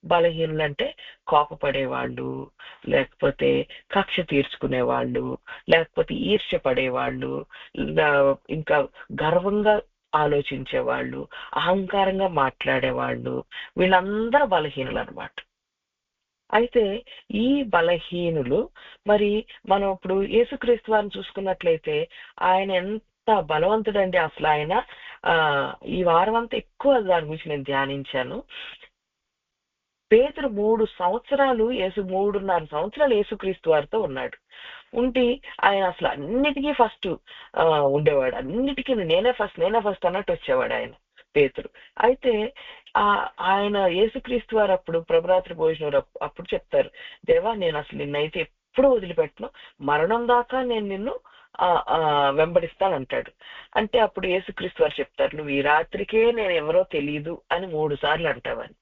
బలహీనులు అంటే కోపపడేవాళ్ళు, లేకపోతే కక్ష తీర్చుకునే వాళ్ళు, లేకపోతే ఈర్ష్య పడేవాళ్ళు, ఇంకా గర్వంగా ఆలోచించే వాళ్ళు, అహంకారంగా మాట్లాడేవాళ్ళు, వీళ్ళందరూ బలహీనులు అన్నమాట. అయితే ఈ బలహీనులు, మరి మనం ఇప్పుడు యేసుక్రీస్తు వారిని చూసుకున్నట్లయితే ఆయన ఎంత బలవంతుడండి అసలు. ఆయన ఈ వారం అంతా ఎక్కువ దాని గురించి నేను ధ్యానించాను. పేతురు 3 సంవత్సరాలు 3.5 సంవత్సరాలు యేసుక్రీస్తు వారితో ఉన్నాడు. ఉండి ఆయన అసలు అన్నిటికీ ఫస్ట్ ఉండేవాడు. అన్నిటికీ నేనే ఫస్ట్ అన్నట్టు వచ్చేవాడు ఆయన పేతురు. అయితే ఆయన యేసుక్రీస్తు వారు అప్పుడు ప్రభురాత్రి భోజనం అప్పుడు చెప్తారు, దేవా నేను అసలు నిన్నైతే ఎప్పుడు వదిలిపెట్టను, మరణం దాకా నేను నిన్ను వెంబడిస్తానంటాడు. అంటే అప్పుడు యేసుక్రీస్తు వారు చెప్తారు, నువ్వు ఈ రాత్రికే నేను ఎవరో తెలియదు అని 3 సార్లు అంటావని.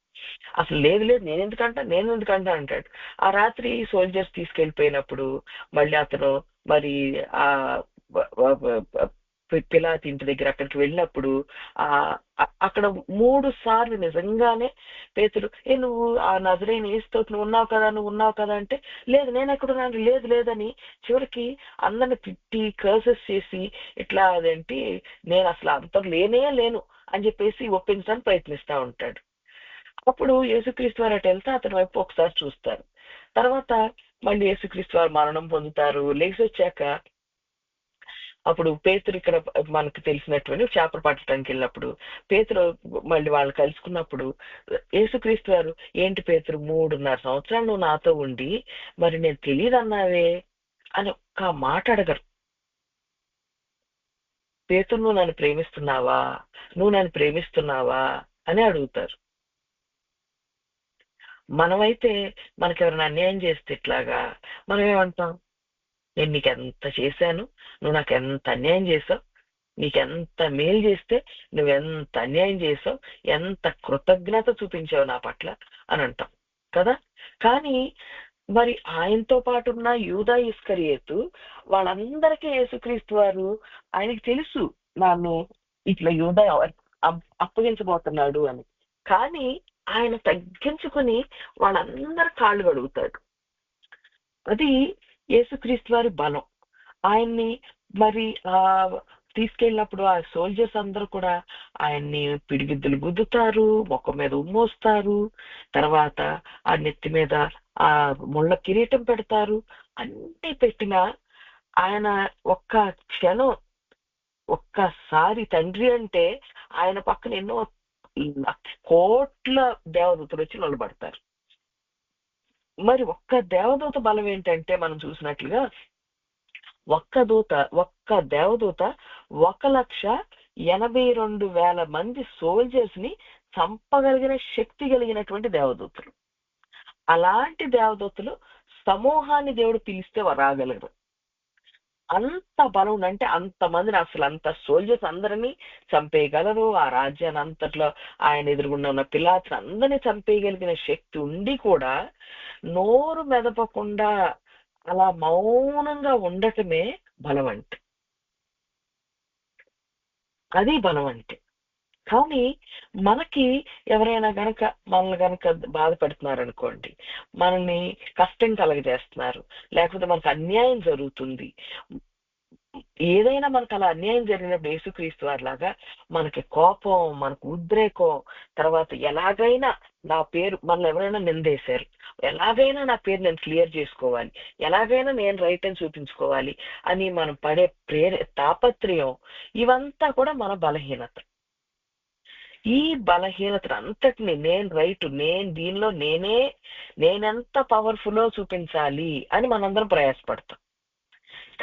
అసలు లేదు నేను ఎందుకంటా అంటాడు. ఆ రాత్రి సోల్జర్స్ తీసుకెళ్లిపోయినప్పుడు మళ్ళీ అతను మరి ఆ పిలాతు ఇంటి దగ్గర అక్కడికి వెళ్ళినప్పుడు అక్కడ 3 సార్లు నిజంగానే పేతురు, నువ్వు ఆ నజరేయుని యేసుతో నువ్వు ఉన్నావు కదా అంటే, లేదు నేను ఎక్కడున్నాను, లేదని చివరికి అందరిని తిట్టి కర్సెస్ చేసి ఇట్లా అదేంటి నేను అసలు అంత లేను అని చెప్పేసి ఒప్పించడానికి ప్రయత్నిస్తా ఉంటాడు. అప్పుడు యేసుక్రీస్తు వారు అటు వెళ్తే అతని వైపు ఒకసారి చూస్తారు. తర్వాత మళ్ళీ యేసుక్రీస్తు వారు మరణం పొందుతారు. లేచి వచ్చాక అప్పుడు పేతురు ఇక్కడ మనకు తెలిసినటువంటి చేపలు పట్టడానికి వెళ్ళినప్పుడు పేతురు మళ్ళీ వాళ్ళు కలుసుకున్నప్పుడు యేసుక్రీస్తు వారు, ఏంటి పేతురు 3.5 సంవత్సరాలు నువ్వు నాతో ఉండి మరి నేను తెలియదు అన్నావే అని ఒక్క మాట అడగరు. పేతురు నువ్వు నన్ను ప్రేమిస్తున్నావా అని అడుగుతారు. మనమైతే మనకెవరైనా అన్యాయం చేస్తే ఇట్లాగా మనం ఏమంటాం, నేను నీకెంత చేశాను, నువ్వు నాకు ఎంత అన్యాయం చేసావు, నీకెంత మేలు చేస్తే నువ్వెంత అన్యాయం చేసావు, ఎంత కృతజ్ఞత చూపించావు నా పట్ల అని అంటాం కదా. కానీ మరి ఆయనతో పాటు ఉన్న యూదా ఇస్కరియోతు వాళ్ళందరికీ యేసుక్రీస్తు వారు ఆయనకి తెలుసు నన్ను ఇట్లా యూదా అప్పగించబోతున్నాడు అని. కానీ ఆయన తగ్గించుకుని వాళ్ళందరి కాళ్ళు కడుగుతాడు. అది యేసుక్రీస్తు వారి బలం. ఆయన్ని మరి తీసుకెళ్ళినప్పుడు ఆ సోల్జర్స్ అందరూ కూడా ఆయన్ని పిడిగిద్దులు గుద్దుతారు, ముఖం మీద ఉమ్మోస్తారు, తర్వాత ఆ నెత్తి మీద ఆ ముళ్ళ కిరీటం పెడతారు. అన్ని పెట్టినా ఆయన ఒక్క క్షణం ఒక్కసారి తండ్రి అంటే ఆయన పక్కన ఎన్నో కోట్ల దేవదూతలు వచ్చి నిలబడతారు. మరి ఒక్క దేవదూత బలం ఏంటంటే మనం చూసినట్లుగా ఒక్క దేవదూత 1,82,000 మంది సోల్జర్స్ ని చంపగలిగిన శక్తి కలిగినటువంటి దేవదూతలు. అలాంటి దేవదూతలు సమూహాన్ని దేవుడు పిలిస్తే రాగలరు. అంత బలం అంటే అంతమందిని అసలు అంత సోల్జర్స్ అందరినీ చంపేయగలరు. ఆ రాజ్యాన్ని అంతట్లో ఆయన ఎదురుగుండా ఉన్న పిలాతుని అందరినీ చంపేయగలిగిన శక్తి ఉండి కూడా నోరు మెదపకుండా అలా మౌనంగా ఉండటమే బలం అంటే. అది బలం అంటే. కానీ మనకి ఎవరైనా గనక మనల్ని గనక బాధ పెడుతున్నారనుకోండి, మనల్ని కష్టం కలగజేస్తున్నారు, లేకపోతే మనకు అన్యాయం జరుగుతుంది, ఏదైనా మనకు అలా అన్యాయం జరిగినప్పుడు యేసుక్రీస్తు వారిలాగా మనకి కోపం, మనకు ఉద్రేకం, తర్వాత ఎలాగైనా నా పేరు, మనల్ని ఎవరైనా నిందేశారు, ఎలాగైనా నా పేరు నేను క్లియర్ చేసుకోవాలి, ఎలాగైనా నేను రైట్ అని చూపించుకోవాలి అని మనం పడే తాపత్రయం, ఇవంతా కూడా మన బలహీనత. ఈ బలహీనత అంతటిని నేను రైట్, నేను దీనిలో నేనెంత పవర్ఫుల్లో చూపించాలి అని మనందరం ప్రయాసపడతాం.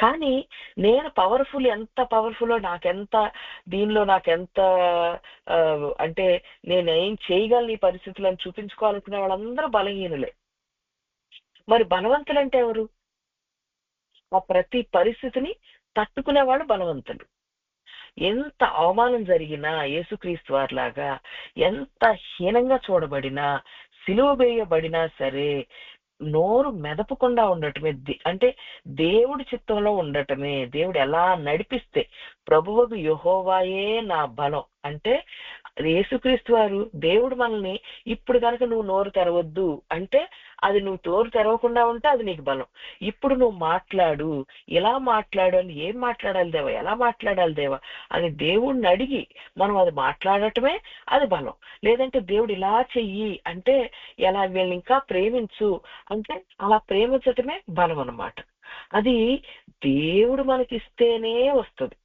కానీ నేను పవర్ఫుల్, ఎంత పవర్ఫుల్లో, దీనిలో నాకెంత అంటే నేనేం చేయగలను ఈ పరిస్థితులను చూపించుకోవాలనుకునే వాళ్ళందరూ బలహీనులే. మరి బలవంతులంటే ఎవరు? ఆ ప్రతి పరిస్థితిని తట్టుకునే వాళ్ళు బలవంతులు. ఎంత అవమానం జరిగినా యేసుక్రీస్తు వారిలాగా, ఎంత హీనంగా చూడబడినా, సిలువ వేయబడినా సరే నోరు మెదపకుండా ఉండటమే, అంటే దేవుడి చిత్తంలో ఉండటమే. దేవుడు ఎలా నడిపిస్తే, ప్రభువుకు యెహోవాయే నా బలం అంటే యేసుక్రీస్తు వారు, దేవుడు మనల్ని ఇప్పుడు కనుక నువ్వు నోరు తెరవద్దు అంటే అది నువ్వు నోరు తెరవకుండా ఉంటే అది నీకు బలం. ఇప్పుడు నువ్వు మాట్లాడు, ఇలా మాట్లాడు అని, ఏం మాట్లాడాలి దేవా, ఎలా మాట్లాడాలి దేవా అని దేవుడిని అడిగి మనం అది మాట్లాడటమే అది బలం. లేదంటే దేవుడు ఇలా చెయ్యి అంటే, ఎలా వీళ్ళని ఇంకా ప్రేమించు అంటే అలా ప్రేమించటమే బలం అన్నమాట. అది దేవుడు మనకిస్తేనే వస్తుంది.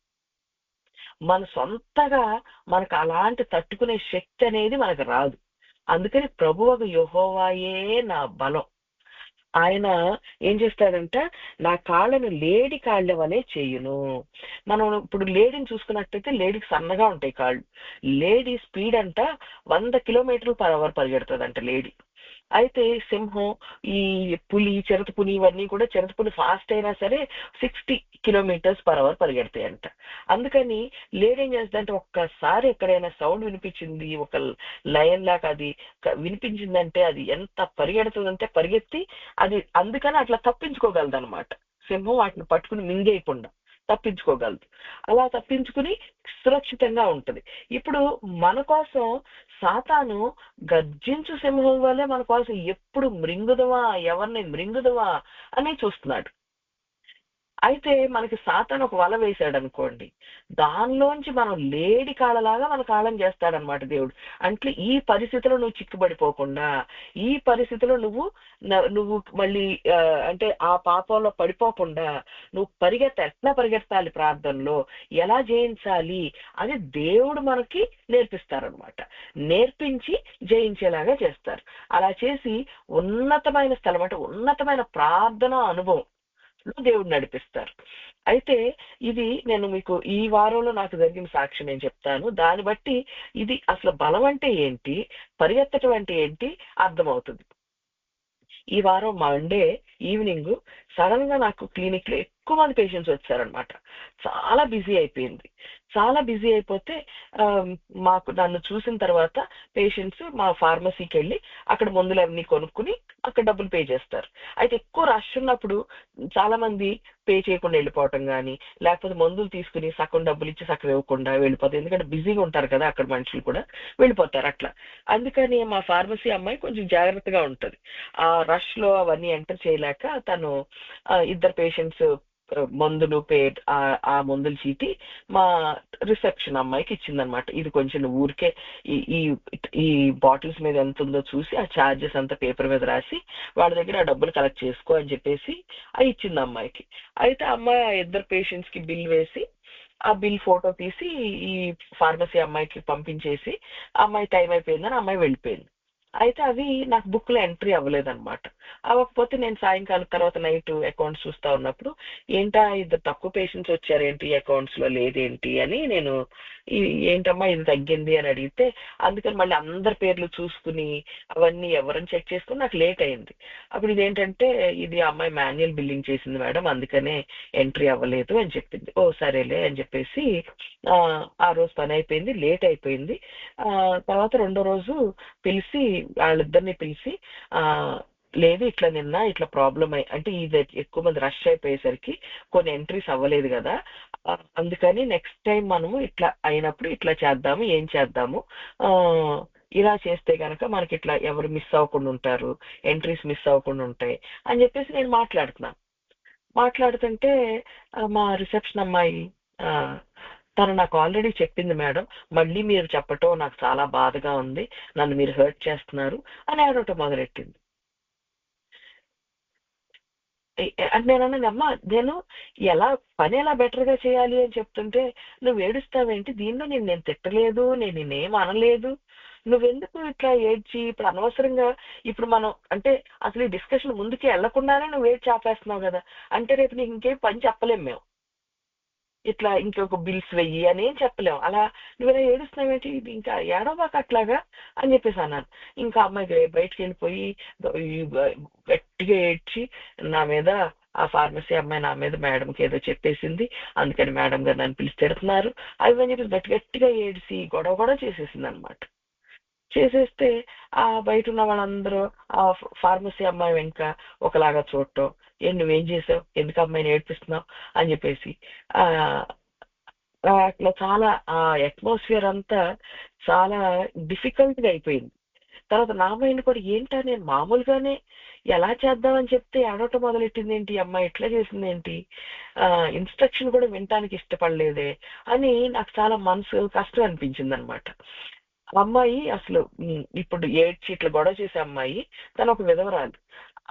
మన సొంతగా మనకు అలాంటి తట్టుకునే శక్తి అనేది మనకు రాదు. అందుకని ప్రభువకు యెహోవాయే నా బలం. ఆయన ఏం చేస్తాడంట, నా కాళ్ళను లేడి కాళ్ళ వలె చేయును. మనం ఇప్పుడు లేడీని చూసుకున్నట్టయితే లేడీకి సన్నగా ఉంటాయి కాళ్ళు. లేడీ స్పీడ్ అంట 100 km/h పరిగెడుతుందంట లేడీ. అయితే సింహం, ఈ పులి, చిరుతపులి, ఇవన్నీ కూడా, చిరుతపులి ఫాస్ట్ అయినా సరే 60 km/h పరిగెడతాయంట. అందుకని లేడీ ఏం చేస్తుందంటే, ఒక్కసారి ఎక్కడైనా సౌండ్ వినిపించింది, ఒక లయన్ లాగా అది వినిపించిందంటే అది ఎంత పరిగెడుతుందంటే పరిగెత్తి అది, అందుకని అట్లా తప్పించుకోగలదు అనమాట. సింహం వాటిని పట్టుకుని మింగేయకుండా తప్పించుకోగలదు. అలా తప్పించుకుని సురక్షితంగా ఉంటది. ఇప్పుడు మన కోసం సాతాను గర్జించు సింహం వల్లే మన కోసం ఎప్పుడు మృంగుదవా, ఎవరిని మృంగుదవా అని చూస్తున్నాడు. అయితే మనకి సాతాను ఒక వల వేశాడు అనుకోండి, దానిలోంచి మనం లేడి కాళ్ళలాగా మన కాళ్ళని చేస్తాడనమాట దేవుడు. అంటే ఈ పరిస్థితిలో నువ్వు చిక్కుబడిపోకుండా, ఈ పరిస్థితిలో నువ్వు మళ్ళీ అంటే ఆ పాపంలో పడిపోకుండా నువ్వు ఎట్లా పరిగెత్తాలి, ప్రార్థనలో ఎలా జయించాలి అని దేవుడు మనకి నేర్పిస్తారనమాట. నేర్పించి జయించేలాగా చేస్తారు. అలా చేసి ఉన్నతమైన స్థలం, అంటే ఉన్నతమైన ప్రార్థన అనుభవం దేవుడు నడిపిస్తారు. అయితే ఇది నేను మీకు ఈ వారంలో నాకు జరిగిన సాక్ష్యం నేను చెప్తాను. దాన్ని బట్టి ఇది అసలు బలం అంటే ఏంటి, పరిగెత్తటం అంటే ఏంటి అర్థమవుతుంది. ఈ వారం మండే ఈవినింగ్ సడన్ గా నాకు క్లినిక్ లో ఎక్కువ మంది పేషెంట్స్ వచ్చారనమాట. చాలా బిజీ అయిపోయింది. చాలా బిజీ అయిపోతే నన్ను చూసిన తర్వాత పేషెంట్స్ మా ఫార్మసీకి వెళ్ళి అక్కడ మందులు అవన్నీ కొనుక్కుని అక్కడ డబ్బులు పే చేస్తారు. అయితే ఎక్కువ రష్ ఉన్నప్పుడు చాలా మంది పే చేయకుండా వెళ్ళిపోవటం కానీ, లేకపోతే మందులు తీసుకుని సగం డబ్బులు ఇచ్చి సగం ఇవ్వకుండా వెళ్ళిపోతారు. ఎందుకంటే బిజీగా ఉంటారు కదా అక్కడ మనుషులు కూడా, వెళ్ళిపోతారు అట్లా. అందుకని మా ఫార్మసీ అమ్మాయి కొంచెం జాగ్రత్తగా ఉంటది. ఆ రష్ లో అవన్నీ ఎంటర్ చేయలేక తను ఇద్దరు పేషెంట్స్ మందులు ఆ మందులు చీటి మా రిసెప్షన్ అమ్మాయికి ఇచ్చిందనమాట. ఇది కొంచెం ఊరికే ఈ ఈ బాటిల్స్ మీద ఎంత ఉందో చూసి ఆ ఛార్జెస్ అంతా పేపర్ మీద రాసి వాళ్ళ దగ్గర ఆ డబ్బులు కలెక్ట్ చేసుకో అని చెప్పేసి అవి ఇచ్చింది అమ్మాయికి. అయితే అమ్మాయి ఆ ఇద్దరు పేషెంట్స్ కి బిల్ వేసి ఆ బిల్ ఫోటో తీసి ఈ ఫార్మసీ అమ్మాయికి పంపించేసి అమ్మాయి టైం అయిపోయిందని అమ్మాయి వెళ్ళిపోయింది. అయితే అవి నాకు బుక్ లో ఎంట్రీ అవ్వలేదన్నమాట. అవ్వకపోతే నేను సాయంకాలం తర్వాత నైట్ అకౌంట్స్ చూస్తా ఉన్నప్పుడు, ఏంటా ఇద్దరు తక్కువ పేషెంట్స్ వచ్చారేంటి, అకౌంట్స్ లో లేదేంటి అని నేను ఏంటమ్మా ఇది తగ్గింది అని అడిగితే, అందుకని మళ్ళీ అందరి పేర్లు చూసుకుని అవన్నీ ఎవరని చెక్ చేసుకుని నాకు లేట్ అయింది. అప్పుడు ఇదేంటంటే, ఇది అమ్మాయి మాన్యువల్ బిల్లింగ్ చేసింది మేడం, అందుకనే ఎంట్రీ అవ్వలేదు అని చెప్పింది. ఓ సరేలే అని చెప్పేసి ఆ రోజు పని అయిపోయింది, లేట్ అయిపోయింది. తర్వాత రెండో రోజు పిలిచి వాళ్ళిద్దరిని పిలిచి లేదు ఇట్లా నిన్న ఇట్లా ప్రాబ్లం అంటే ఇది ఎక్కువ మంది రష్ అయిపోయేసరికి కొన్ని ఎంట్రీస్ అవ్వలేదు కదా, అందుకని నెక్స్ట్ టైం మనము ఇట్లా అయినప్పుడు ఇట్లా చేద్దాము, ఏం చేద్దాము, ఆ ఇలా చేస్తే కనుక మనకి ఇట్లా ఎవరు మిస్ అవ్వకుండా ఉంటారు, ఎంట్రీస్ మిస్ అవ్వకుండా ఉంటాయి అని చెప్పేసి నేను మాట్లాడుతుంటే మా రిసెప్షన్ అమ్మాయి ఆ, తను నాకు ఆల్రెడీ చెప్పింది మేడం, మళ్ళీ మీరు చెప్పటం నాకు చాలా బాధగా ఉంది, నన్ను మీరు హర్ట్ చేస్తున్నారు అని ఆడటం మొదలెట్టింది. అంటే నేను అన్నది, అమ్మా నేను ఎలా పని ఎలా బెటర్ గా చేయాలి అని చెప్తుంటే నువ్వు ఏడుస్తావేంటి, దీనిలో నేను తిట్టలేదు, నేను నిన్నేం అనలేదు, నువ్వెందుకు ఇట్లా ఏడ్చి ఇప్పుడు అనవసరంగా ఇప్పుడు మనం అంటే అసలు ఈ డిస్కషన్ ముందుకి వెళ్లకుండానే నువ్వు ఏడ్చి ఆపేస్తున్నావు కదా, అంటే రేపు నీకు ఇంకేం పని చెప్పలేం మేము, ఇట్లా ఇంకొక బిల్స్ వెయ్యి అని ఏం చెప్పలేము, అలా నువ్వు ఇలా ఏడుస్తున్నావేంటి, ఇది ఇంకా ఏడవబాక అట్లాగా అని చెప్పేసి అన్నాను. ఇంకా అమ్మాయి బయటికి వెళ్ళిపోయి గట్టిగా ఏడ్చి నా మీద, ఆ ఫార్మసీ అమ్మాయి నా మీద మేడంకి ఏదో చెప్పేసింది, అందుకని మేడం గారు నన్ను పిలిచి తిడుతున్నారు అవి అని చెప్పేసి గట్టి గట్టిగా ఏడిసి గొడవ కూడా చేసేసింది అనమాట. చేసేస్తే ఆ బయట ఉన్న వాళ్ళందరూ ఆ ఫార్మసీ అమ్మాయి వెనుక ఒకలాగా చూడటం, నువ్వేం చేసావు, ఎందుకు అమ్మాయిని ఏడ్పిస్తున్నావు అని చెప్పేసి ఆ అట్లా చాలా ఆ అట్మాస్ఫియర్ అంతా చాలా డిఫికల్ట్ గా అయిపోయింది. తర్వాత నా మైండ్ కూడా ఏంటా, నేను మామూలుగానే ఎలా చేద్దామని చెప్తే ఏడవటం మొదలెట్టింది ఏంటి, ఈ అమ్మాయి ఇట్లా చేసింది ఏంటి, ఇన్స్ట్రక్షన్ కూడా వినటానికి ఇష్టపడలేదే అని నాకు చాలా మనసు కష్టం అనిపించింది అనమాట. అమ్మాయి అసలు ఇప్పుడు ఏడ్చి ఇట్లా గొడవ చేసే అమ్మాయి తను ఒక విధవరాలు.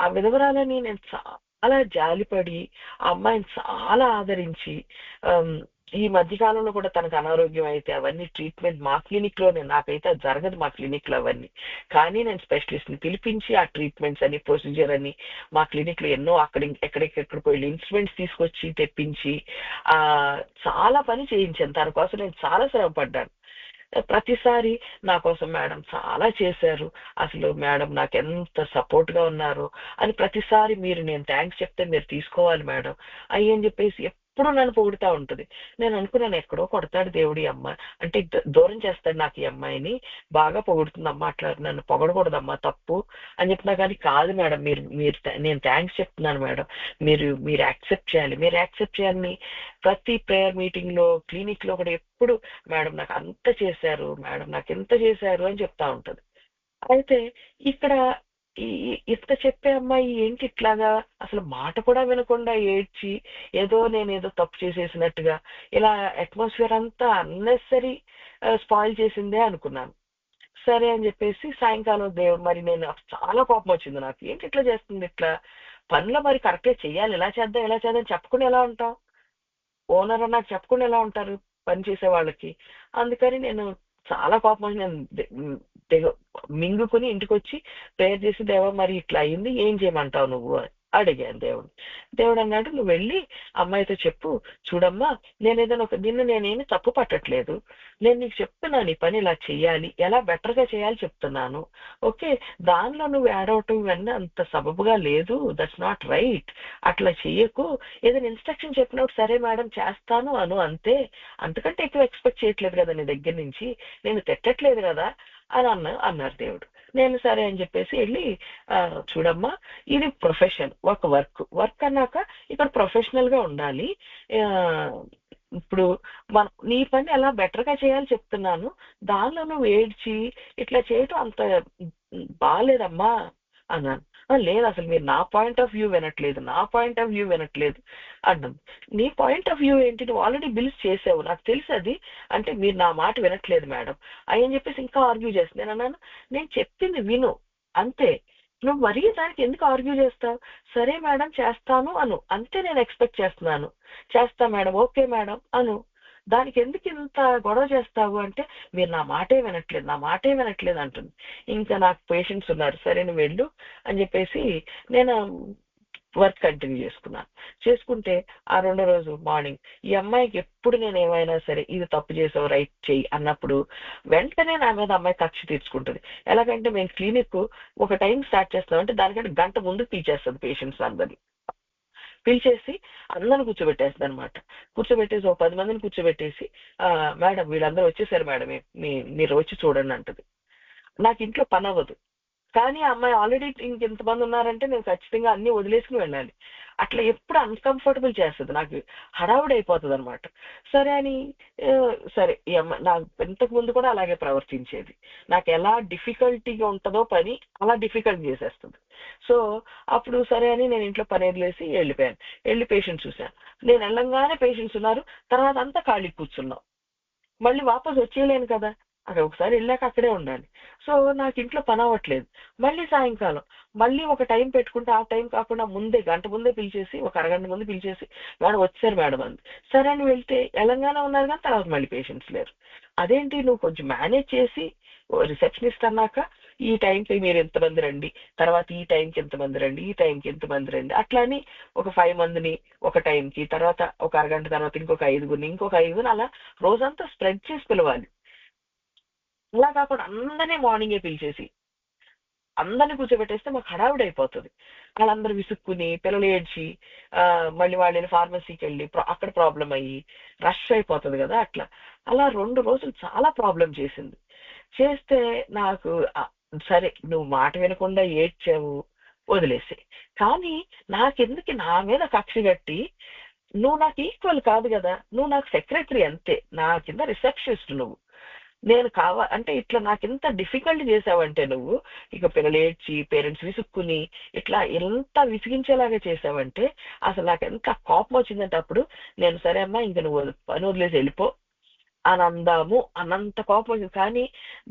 ఆ విధవరాలని నేను చాలా జాలిపడి ఆ అమ్మాయిని చాలా ఆదరించి, ఈ మధ్య కాలంలో కూడా తనకు అనారోగ్యం అయితే అవన్నీ ట్రీట్మెంట్ మా క్లినిక్ లోనే, నాకైతే అది జరగదు మా క్లినిక్ లో అవన్నీ, కానీ నేను స్పెషలిస్ట్ ని పిలిపించి ఆ ట్రీట్మెంట్స్ అని ప్రొసీజర్ అని మా క్లినిక్ లో ఎన్నో ఎక్కడికెక్కడికి వెళ్ళి ఇన్స్ట్రుమెంట్స్ తీసుకొచ్చి తెప్పించి ఆ చాలా పని చేయించాను, తన కోసం నేను చాలా శ్రమ పడ్డాను. ప్రతిసారి నా కోసం మేడం చాలా చేశారు, అసలు మేడం నాకు ఎంత సపోర్ట్ గా ఉన్నారు అని ప్రతిసారి నేను థ్యాంక్స్ చెప్తే మీరు తీసుకోవాలి మేడం అని చెప్పేసి ఎప్పుడు నన్ను పొగుడుతూ ఉంటుంది. నేను అనుకున్నాను ఎక్కడో కొడతాడు దేవుడి అమ్మాయి అంటే దూరం చేస్తాడు నాకు ఈ అమ్మాయిని, బాగా పొగుడుతుందమ్మా, అట్లా నన్ను పొగడకూడదమ్మా తప్పు అని చెప్పినా కానీ కాదు మేడం, నేను థ్యాంక్స్ చెప్తున్నాను మేడం, మీరు యాక్సెప్ట్ చేయాలి, మీరు యాక్సెప్ట్ చేయాలని ప్రతి ప్రేయర్ మీటింగ్ లో క్లినిక్ లో కూడా ఎప్పుడు మేడం నాకు అంత చేశారు, మేడం నాకు ఎంత చేశారు అని చెప్తా ఉంటది. అయితే ఇక్కడ ఇంత చెప్పే అమ్మాయి ఏంటి ఇట్లాగా అసలు మాట కూడా వినకుండా ఏడ్చి నేనేదో తప్పు చేసేసినట్టుగా ఇలా అట్మాస్ఫియర్ అంతా అన్నెసరీ స్పాయిల్ చేసిందే అనుకున్నాను. సరే అని చెప్పేసి సాయంకాలం దేవుడు మరి నేను చాలా కోపం వచ్చింది నాకు, ఏంటి ఇట్లా చేస్తుంది, ఇట్లా పనులు మరి కరెక్ట్గా చెయ్యాలి, ఎలా చేద్దాం చెప్పకుండా ఎలా ఉంటాం, ఓనర్ నాకు చెప్పకుండా ఎలా ఉంటారు పని చేసే వాళ్ళకి. అందుకని నేను చాలా కోపం వచ్చి నేను మింగుకుని ఇంటికి వచ్చి ప్రేయర్ చేసి, దేవా మరి ఇట్లా అయింది ఏం చేయమంటావు నువ్వు అని అడిగాను దేవుడు. దేవుడు అన్నాడు, నువ్వు వెళ్ళి అమ్మాయితో చెప్పు, చూడమ్మా నేనేమి తప్పు పట్టట్లేదు, నేను నీకు చెప్తున్నాను ఈ పని ఇలా చెయ్యాలి, ఎలా బెటర్ గా చేయాలి చెప్తున్నాను, ఓకే, దానిలో నువ్వు యాడ్ అవటం ఇవన్నీ అంత సబబుగా లేదు, దట్స్ నాట్ రైట్, అట్లా చెయ్యకు, ఏదైనా ఇన్స్ట్రక్షన్ చెప్పినప్పుడు సరే మేడం చేస్తాను అంతే, అంతకంటే ఎక్కువ ఎక్స్పెక్ట్ చేయట్లేదు కదా నీ దగ్గర నుంచి, నేను తిట్టట్లేదు కదా అని అన్నారు దేవుడు. నేను సరే అని చెప్పేసి వెళ్ళి చూడమ్మా ఇది ప్రొఫెషన్, వర్క్ అన్నాక ఇక్కడ ప్రొఫెషనల్ గా ఉండాలి, ఇప్పుడు నీ పని ఎలా బెటర్ గా చేయాలి చెప్తున్నాను, దానిలో నువ్వు ఏడ్చి ఇట్లా చేయటం అంత బాగాలేదమ్మా అన్నాను. లేదు అసలు మీరు నా పాయింట్ ఆఫ్ వ్యూ వినట్లేదు అన్నాను. నీ పాయింట్ ఆఫ్ వ్యూ ఏంటి, నువ్వు ఆల్రెడీ బిల్స్ చేసావు నాకు తెలుసు అది, అంటే మీరు నా మాట వినట్లేదు మేడం అని చెప్పేసి ఇంకా ఆర్గ్యూ చేస్తుంది. నేను అన్నాను, నేను చెప్పింది విను అంతే, నువ్వు మరీ దానికి ఎందుకు ఆర్గ్యూ చేస్తావు, సరే మేడం చేస్తాను అంతే, నేను ఎక్స్పెక్ట్ చేస్తున్నాను, చేస్తా మేడం, ఓకే మేడం దానికి ఎందుకు ఇంత గొడవ చేస్తావు అంటే మీరు నా మాటే వినట్లేదు అంటుంది. ఇంకా నాకు పేషెంట్స్ ఉన్నారు, సరే నువ్వు వెళ్ళు అని చెప్పేసి నేను వర్క్ కంటిన్యూ చేసుకుంటే ఆ రెండో రోజు మార్నింగ్ ఈ అమ్మాయికి ఎప్పుడు నేను ఏమైనా సరే ఇది తప్పు చేసావు రైట్ చెయ్యి అన్నప్పుడు వెంటనే నా మీద అమ్మాయి కక్ష తీర్చుకుంటుంది. ఎలాగంటే మేము క్లినిక్ ఒక టైం స్టార్ట్ చేస్తాం అంటే దానికంటే గంట ముందు పిలిచేస్తుంది పేషెంట్స్ అందరినీ, పిలిచేసి అందరిని కూర్చోబెట్టేస్తుంది అనమాట. కూర్చోబెట్టేసి 10 మందిని కూర్చోబెట్టేసి మేడం వీళ్ళందరూ వచ్చేసారు మేడం మీరు వచ్చి చూడండి అంటది. నాకు ఇంట్లో పని అవ్వదు, కానీ ఆ అమ్మాయి ఆల్రెడీ ఇంకెంతమంది ఉన్నారంటే నేను ఖచ్చితంగా అన్ని వదిలేసుకుని వెళ్ళాలి. అట్లా ఎప్పుడు అన్కంఫర్టబుల్ చేస్తుంది, నాకు హడావుడి అయిపోతుంది అనమాట. సరే అని సరే ఈ అమ్మాయి నాకు ఇంతకు ముందు కూడా అలాగే ప్రవర్తించేది. నాకు ఎలా డిఫికల్టీగా ఉంటుందో పని అలా డిఫికల్ట్ చేసేస్తుంది. సో అప్పుడు సరే అని నేను ఇంట్లో పని వదిలేసి వెళ్ళిపోయాను. వెళ్ళి పేషెంట్స్ చూశాను. నేను వెళ్ళంగానే పేషెంట్స్ ఉన్నారు, తర్వాత అంతా ఖాళీ కూర్చున్నాం. మళ్ళీ వాపస్ వచ్చేయలేను కదా, అక్కడ ఒకసారి వెళ్ళాక అక్కడే ఉండాలి. సో నాకు ఇంట్లో పని అవ్వట్లేదు. మళ్ళీ సాయంకాలం మళ్ళీ ఒక టైం పెట్టుకుంటే ఆ టైం కాకుండా ముందే గంట ముందే పిలిచేసి, ఒక అరగంట ముందు పిలిచేసి, మేడం వచ్చారు మేడం అంది. సరే అని వెళ్తే తెలంగాణ ఉన్నారు కానీ తర్వాత మళ్ళీ పేషెంట్స్ లేరు. అదేంటి నువ్వు కొంచెం మేనేజ్ చేసి రిసెప్షనిస్ట్ అన్నాక ఈ టైంకి మీరు ఎంతమంది రండి, తర్వాత ఈ టైంకి ఎంతమంది రండి, ఈ టైంకి ఎంతమంది రండి, అట్లా అని ఒక 5 మందిని ఒక టైంకి, తర్వాత ఒక అరగంట తర్వాత ఇంకొక 5గురిని, ఇంకొక 5గురిని, అలా రోజంతా స్ప్రెడ్ చేసి పిలవాలి. అలా కాకుండా అందరినీ మార్నింగే పిలిచేసి అందరిని కూర్చోబెట్టేస్తే మాకు హడావిడి అయిపోతుంది. వాళ్ళందరూ విసుక్కుని పిల్లలు ఏడ్చి మళ్ళీ వాళ్ళని ఫార్మసీకి వెళ్ళి అక్కడ ప్రాబ్లం అయ్యి రష్ అయిపోతుంది కదా. అలా 2 రోజులు చాలా ప్రాబ్లం చేసింది. చేస్తే నాకు సరే నువ్వు మాట వినకుండా ఏడ్చావు వదిలేసి, కానీ నాకెందుకు నా మీద కక్ష కట్టి నువ్వు నాకు ఈక్వల్ కాదు కదా, నువ్వు నాకు సెక్రటరీ అంతే, నా కింద రిసెప్షనిస్ట్ నువ్వు, నేను అంటే ఇట్లా నాకు ఎంత డిఫికల్ట్ చేసావంటే నువ్వు ఇక పిల్లలు ఏడ్చి పేరెంట్స్ విసుక్కుని ఇట్లా ఎంత విసిగించేలాగా చేసావంటే అసలు నాకు ఎంత కోపం వచ్చిందంటే అప్పుడు నేను సరే అమ్మా ఇంక నువ్వు పని వదిలేసి వెళ్ళిపో అని అందాము అన్నంత కోపం వచ్చింది. కానీ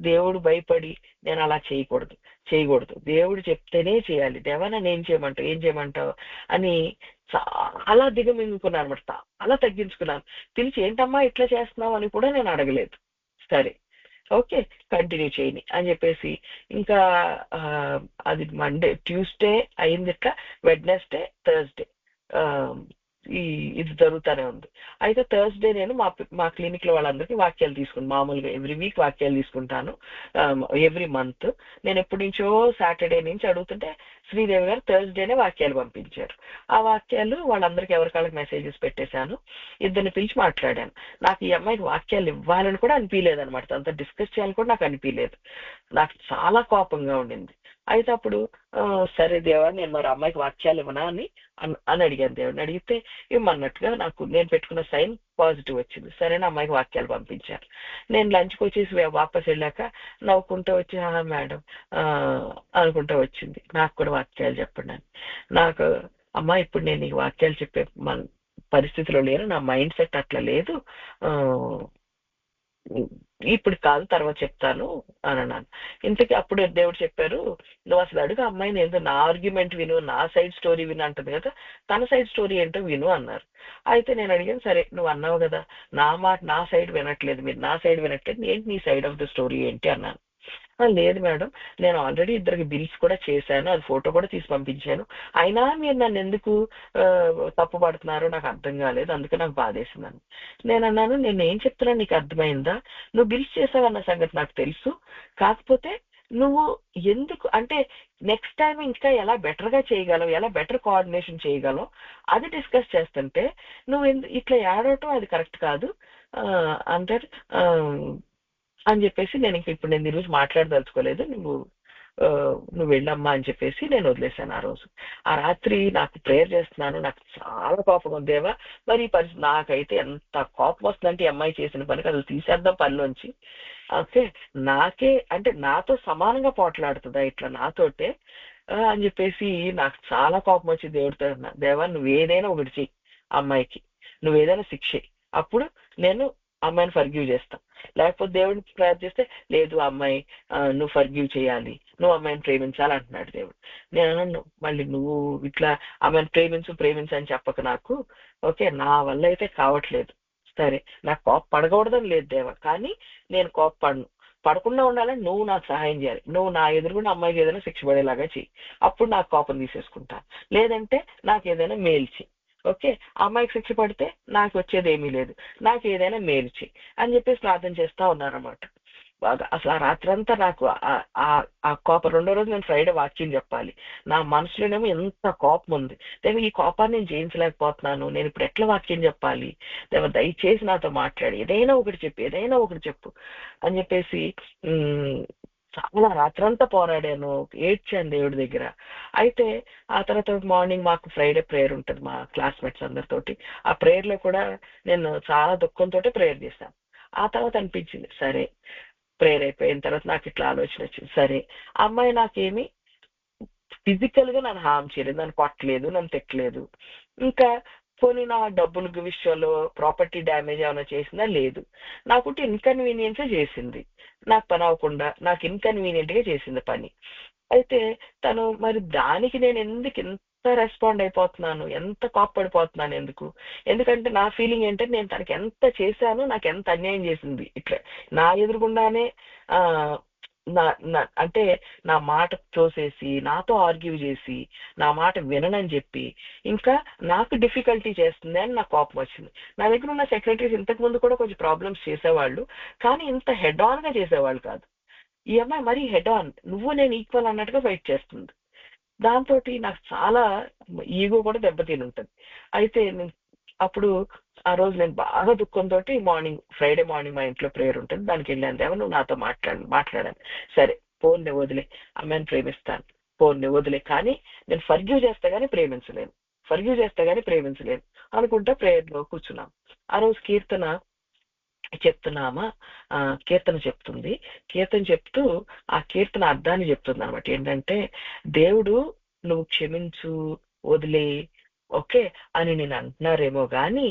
దేవుడు భయపడి నేను అలా చేయకూడదు, దేవుడు చెప్తేనే చేయాలి, దేవనా నేను చేయమంటావు ఏం చేయమంటావు అని చాలా దిగమింగుకున్నాను అనమాట. అలా తగ్గించుకున్నాను. పిలిచి ఏంటమ్మా ఇట్లా చేస్తున్నావు అని కూడా నేను అడగలేదు. సరే ఓకే కంటిన్యూ చేయని అని చెప్పేసి ఇంకా అది మండే ట్యూస్డే అయింది, ఇట్లా వెడ్నెస్డే థర్స్డే ఇది జరుగుతూనే ఉంది. అయితే థర్స్డే నేను మా క్లినిక్ లో వాళ్ళందరికీ వాక్యాలు తీసుకుంటాను. మామూలుగా ఎవ్రీ వీక్ వాక్యాలు తీసుకుంటాను, ఎవ్రీ మంత్. నేను ఎప్పటి నుంచో సాటర్డే నుంచి అడుగుతుంటే శ్రీదేవి గారు థర్స్డేనే వాక్యాలు పంపించారు. ఆ వాక్యాలు వాళ్ళందరికీ ఎవరికాళ్ళకి మెసేజెస్ పెట్టేశాను. ఇద్దరిని పిలిచి మాట్లాడాను. నాకు ఈ అమ్మాయికి వాక్యాలు ఇవ్వాలని కూడా అనిపించలేదు అనమాట, అంత డిస్కస్ చేయాలని కూడా నాకు అనిపించలేదు. నాకు చాలా కోపంగా ఉండింది. అయితే అప్పుడు సరే దేవా నేను మరి అమ్మాయికి వాక్యాలు ఇవ్వనా అని అడిగాను. దేవుడిని అడిగితే ఇవ్వమన్నట్టుగా నేను పెట్టుకున్న సైన్ పాజిటివ్ వచ్చింది. సరేనా అమ్మాయికి వాక్యాలు పంపించారు. నేను లంచ్కి వచ్చేసి వాపస్ వెళ్ళాక నవ్వుకుంటూ వచ్చి మేడం అనుకుంటూ వచ్చింది, నాకు కూడా వాక్యాలు చెప్పండి అని. నాకు అమ్మా ఇప్పుడు నేను నీకు వాక్యాలు చెప్పే పరిస్థితిలో లేను, నా మైండ్ సెట్ అట్లా లేదు, ఇప్పుడు కాదు తర్వాత చెప్తాను అని అన్నాను. ఇంతకీ అప్పుడు దేవుడు చెప్పారు, నువ్వు అసలు అడుగు అమ్మాయిని, ఏందో నా ఆర్గ్యుమెంట్ విను, నా సైడ్ స్టోరీ విను అంటుంది కదా, తన సైడ్ స్టోరీ ఏంటో విను అన్నారు. అయితే నేను అడిగాను, సరే నువ్వు అన్నావు కదా నా మాట నా సైడ్ వినట్లేదు, మీరు నా సైడ్ వినట్లేదు, ఏంటి నీ సైడ్ ఆఫ్ ద స్టోరీ ఏంటి అన్నాను. లేదు మేడం నేను ఆల్రెడీ ఇద్దరికి బిల్స్ కూడా చేశాను, అది ఫోటో కూడా తీసి పంపించాను, అయినా మీరు నన్ను ఎందుకు తప్పు పడుతున్నారో నాకు అర్థం కాలేదు, అందుకే నాకు బాధేసిందని. నేను అన్నాను, నేను ఏం చెప్తున్నా నీకు అర్థమైందా, నువ్వు బిల్స్ చేసావన్న సంగతి నాకు తెలుసు, కాకపోతే నువ్వు ఎందుకు అంటే నెక్స్ట్ టైం ఇంకా ఎలా బెటర్ గా చేయగలవు, ఎలా బెటర్ కోఆర్డినేషన్ చేయగలవు అది డిస్కస్ చేస్తుంటే నువ్వు ఇట్లా ఏడవటం అది కరెక్ట్ కాదు అంటే అని చెప్పేసి నేను ఇప్పుడు నేను ఈరోజు మాట్లాడదలుచుకోలేదు, నువ్వు వెళ్ళమ్మా అని చెప్పేసి నేను వదిలేశాను. ఆ రోజు ఆ రాత్రి నాకు ప్రేయర్ చేస్తున్నాను, నాకు చాలా కోపం ఉందేవా, మరి ఈ పరిస్థితి నాకైతే ఎంత కోపం వస్తుందంటే అమ్మాయి చేసిన పనికి అసలు తీసేద్దాం పనిలోంచి, ఓకే నాకే అంటే నాతో సమానంగా పోట్లాడుతుందా ఇట్లా నాతోటే అని చెప్పేసి నాకు చాలా కోపం వచ్చి దేవుడితో దేవా నువ్వు ఏదైనా ఒకటి చెయ్యి, అమ్మాయికి నువ్వు ఏదైనా శిక్ష అప్పుడు నేను అమ్మాయిని ఫర్గ్యూ చేస్తా, లేకపోతే దేవుడిని ప్రార్థిస్తే లేదు అమ్మాయి నువ్వు ఫర్గ్యూ చేయాలి, నువ్వు అమ్మాయిని ప్రేమించాలి అంటున్నాడు దేవుడు. నేను మళ్ళీ నువ్వు ఇట్లా అమ్మాయిని ప్రేమించు అని చెప్పక నాకు, ఓకే నా వల్ల అయితే కావట్లేదు, సరే నాకు కోప పడకూడదని లేదు దేవా, కానీ నేను పడకుండా ఉండాలని నువ్వు నాకు సహాయం చేయాలి, నువ్వు నా ఎదురుగుండా అమ్మాయికి ఏదైనా శిక్ష పడేలాగా చెయ్యి, అప్పుడు నాకు కోపం తీసేసుకుంటాను, లేదంటే నాకు ఏదైనా మేలు చెయ్యి, ఓకే అమ్మాయికి శిక్ష పడితే నాకు వచ్చేది ఏమీ లేదు, నాకు ఏదైనా మేలు చెయ్యి అని చెప్పేసి ప్రార్థన చేస్తా ఉన్నారన్నమాట. బాగా అసలు ఆ రాత్రంతా నాకు ఆ కోపం, రెండో రోజు నేను ఫ్రైడే వాక్యం చెప్పాలి, నా మనసులోనేమో ఎంత కోపం ఉంది, దేవ ఈ కోపాన్ని నేను జయించలేకపోతున్నాను, నేను ఇప్పుడు ఎట్లా వాక్యం చెప్పాలి, దేవ దయచేసి నాతో మాట్లాడి ఏదైనా ఒకటి చెప్పు అని చెప్పేసి చాలా రాత్రంతా పోరాడాను, ఏడ్చాను దేవుడి దగ్గర. అయితే ఆ తర్వాత మార్నింగ్ మాకు ఫ్రైడే ప్రేయర్ ఉంటుంది మా క్లాస్మేట్స్ అందరితోటి. ఆ ప్రేయర్ లో కూడా నేను చాలా దుఃఖంతో ప్రేయర్ చేశాను. ఆ తర్వాత అనిపించింది, సరే ప్రేయర్ అయిపోయిన తర్వాత నాకు ఇట్లా ఆలోచన వచ్చింది, సరే అమ్మాయి నాకేమి ఫిజికల్ గా నన్ను హామ్ చేయలేదు, నన్ను కొట్టలేదు, నన్ను తిట్టలేదు. ఇంకా పోనీ నా డబ్బుల విషయంలో ప్రాపర్టీ డ్యామేజ్ ఏమైనా చేసిందా? లేదు. నాకు ఇన్కన్వీనియన్స్ చేసింది, నాకు పని అవ్వకుండా నాకు ఇన్కన్వీనియంట్ గా చేసింది పని. అయితే తను మరి దానికి నేను ఎందుకు ఎంత రెస్పాండ్ అయిపోతున్నాను, ఎంత కోప్పడిపోతున్నాను ఎందుకు? ఎందుకంటే నా ఫీలింగ్ ఏంటంటే నేను తనకి ఎంత చేశాను, నాకు ఎంత అన్యాయం చేసింది. ఇట్లా నా ఎదురుగుండానే ఆ నా అంటే నా మాట తోసేసి, నాతో ఆర్గ్యూ చేసి, నా మాట విననని చెప్పి, ఇంకా నాకు డిఫికల్టీ చేస్తుంది అని నాకు కోపం వచ్చింది. నా దగ్గర ఉన్న సెక్రటరీస్ ఇంతకు ముందు కూడా కొంచెం ప్రాబ్లమ్స్ చేసేవాళ్ళు, కానీ ఇంత హెడ్ ఆన్ గా చేసేవాళ్ళు కాదు. ఈ అమ్మాయి మరీ హెడ్ ఆన్, నువ్వు నేను ఈక్వల్ అన్నట్టుగా ఫైట్ చేస్తుంది. దాంతో నాకు చాలా ఈగో కూడా దెబ్బతిని ఉంటుంది. అయితే అప్పుడు ఆ రోజు నేను బాగా దుఃఖంతో ఫ్రైడే మార్నింగ్ మా ఇంట్లో ప్రేయర్ ఉంటుంది, దానికి వెళ్ళాను. దేవ నువ్వు నాతో మాట్లాడాను. సరే పోన్నే వదిలే, అమ్మాయిని ప్రేమిస్తాను, పోన్నే వదిలే, కానీ నేను ఫర్గ్యూ చేస్తా గానీ ప్రేమించలేను అనుకుంటా ప్రేయర్ లో కూర్చున్నాం. ఆ రోజు చెప్తున్నామా కీర్తన చెప్తూ ఆ కీర్తన అర్థాన్ని చెప్తుంది అనమాట. ఏంటంటే దేవుడు నువ్వు క్షమించు, వదిలే, ఓకే అని నేను అంటున్నారేమో గాని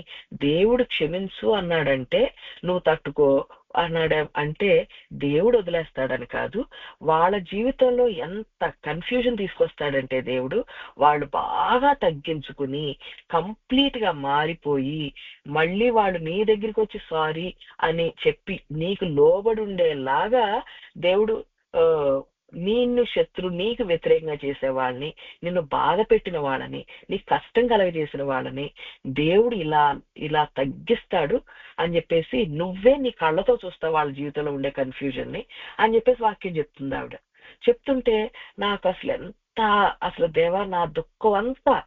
దేవుడు క్షమించు అన్నాడంటే నువ్వు తట్టుకో అన్నాడు అంటే దేవుడు వదిలేస్తాడని కాదు. వాళ్ళ జీవితంలో ఎంత కన్ఫ్యూజన్ తీసుకొస్తాడంటే దేవుడు, వాళ్ళు బాగా తగ్గించుకుని కంప్లీట్ గా మారిపోయి మళ్ళీ వాళ్ళు నీ దగ్గరికి వచ్చి సారీ అని చెప్పి నీకు లోబడి ఉండేలాగా దేవుడు నీకు వ్యతిరేకంగా చేసే వాళ్ళని, నిన్ను బాధ పెట్టిన వాళ్ళని, నీకు కష్టం కలగజేసిన వాళ్ళని దేవుడు ఇలా తగ్గిస్తాడు అని చెప్పేసి నువ్వే నీ కళ్ళతో చూస్తావు వాళ్ళ జీవితంలో ఉండే కన్ఫ్యూజన్ ని అని చెప్పేసి వాక్యం చెప్తుంది ఆవిడ. చెప్తుంటే నాకు అసలు దేవా నా దుఃఖం అంతా,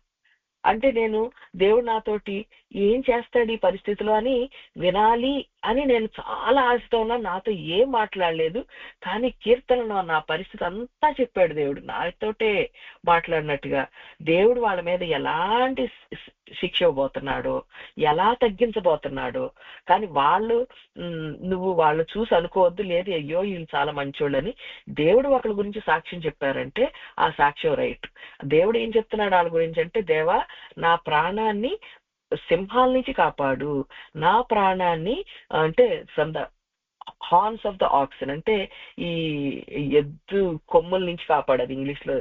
అంటే నేను దేవుడు నాతోటి ఏం చేస్తాడు ఈ పరిస్థితిలో అని వినాలి అని నేను చాలా ఆశతో ఉన్నా. నాతో ఏం మాట్లాడలేదు, కానీ కీర్తనలో నా పరిస్థితి అంతా చెప్పాడు దేవుడు, నాతోటే మాట్లాడినట్టుగా. దేవుడు వాళ్ళ మీద ఎలాంటి శిక్ష ఇవ్వబోతున్నాడో, ఎలా తగ్గించబోతున్నాడో, కానీ నువ్వు వాళ్ళు చూసి అనుకోవద్దు, లేదు అయ్యో వీళ్ళు చాలా మంచోళ్ళని. దేవుడు ఒకళ్ళ గురించి సాక్ష్యం చెప్పారంటే ఆ సాక్ష్యం రైట్. దేవుడు ఏం చెప్తున్నాడు వాళ్ళ గురించి అంటే, దేవా నా ప్రాణాన్ని సింహాల నుంచి కాపాడు, నా ప్రాణాన్ని అంటే from the horns of the auxin, అంటే ఈ ఎద్దు కొమ్ముల నుంచి కాపాడదు ఇంగ్లీష్ లో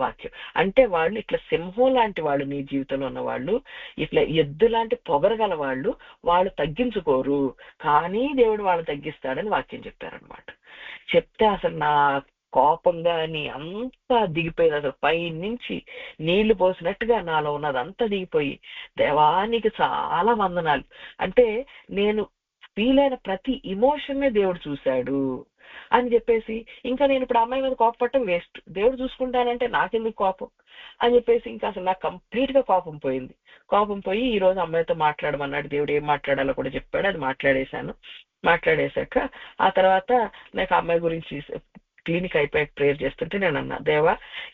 వాక్యం. అంటే వాళ్ళు ఇట్లా సింహం లాంటి వాళ్ళు, నీ జీవితంలో ఉన్న వాళ్ళు ఇట్లా ఎద్దు లాంటి పొగరగల వాళ్ళు తగ్గించుకోరు, కానీ దేవుడు వాళ్ళని తగ్గిస్తాడని వాక్యం చెప్పారనమాట. చెప్తే అసలు నా కోపంగా అని అంతా దిగిపోయింది. అసలు పై నుంచి నీళ్లు పోసినట్టుగా నాలో ఉన్నది అంతా దిగిపోయి, దేవానికి చాలా వందనాలు, అంటే నేను ఫీల్ అయిన ప్రతి ఇమోషన్ నే దేవుడు చూశాడు అని చెప్పేసి, ఇంకా నేను ఇప్పుడు అమ్మాయి మీద కోపపడటం వేస్ట్, దేవుడు చూసుకుంటానంటే నాకెందుకు కోపం అని చెప్పేసి ఇంకా అసలు నాకు కంప్లీట్ గా కోపం పోయి ఈ రోజు అమ్మాయితో మాట్లాడమన్నాడు దేవుడు. ఏం మాట్లాడాలో కూడా చెప్పాడు, అది మాట్లాడేశాక ఆ తర్వాత నాకు అమ్మాయి గురించి క్లినిక్ అయిపోయాక ప్రేయర్ చేస్తుంటే నేను అన్నా, దేవా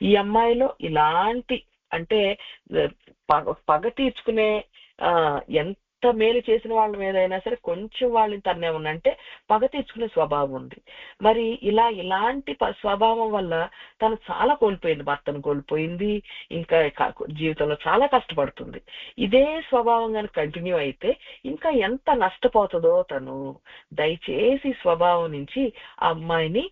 ఈ అమ్మాయిలో ఇలాంటి అంటే పగ తీర్చుకునే ఎంత మేలు చేసిన వాళ్ళ మీద అయినా సరే కొంచెం వాళ్ళని తన్నే ఉన్నంటే పగ తీర్చుకునే స్వభావం ఉంది. మరి ఇలాంటి స్వభావం వల్ల తను చాలా కోల్పోయింది, భర్తను కోల్పోయింది, ఇంకా జీవితంలో చాలా కష్టపడుతుంది. ఇదే స్వభావం కనుక కంటిన్యూ అయితే ఇంకా ఎంత నష్టపోతుందో తను. దయచేసి స్వభావం నుంచి ఆ అమ్మాయిని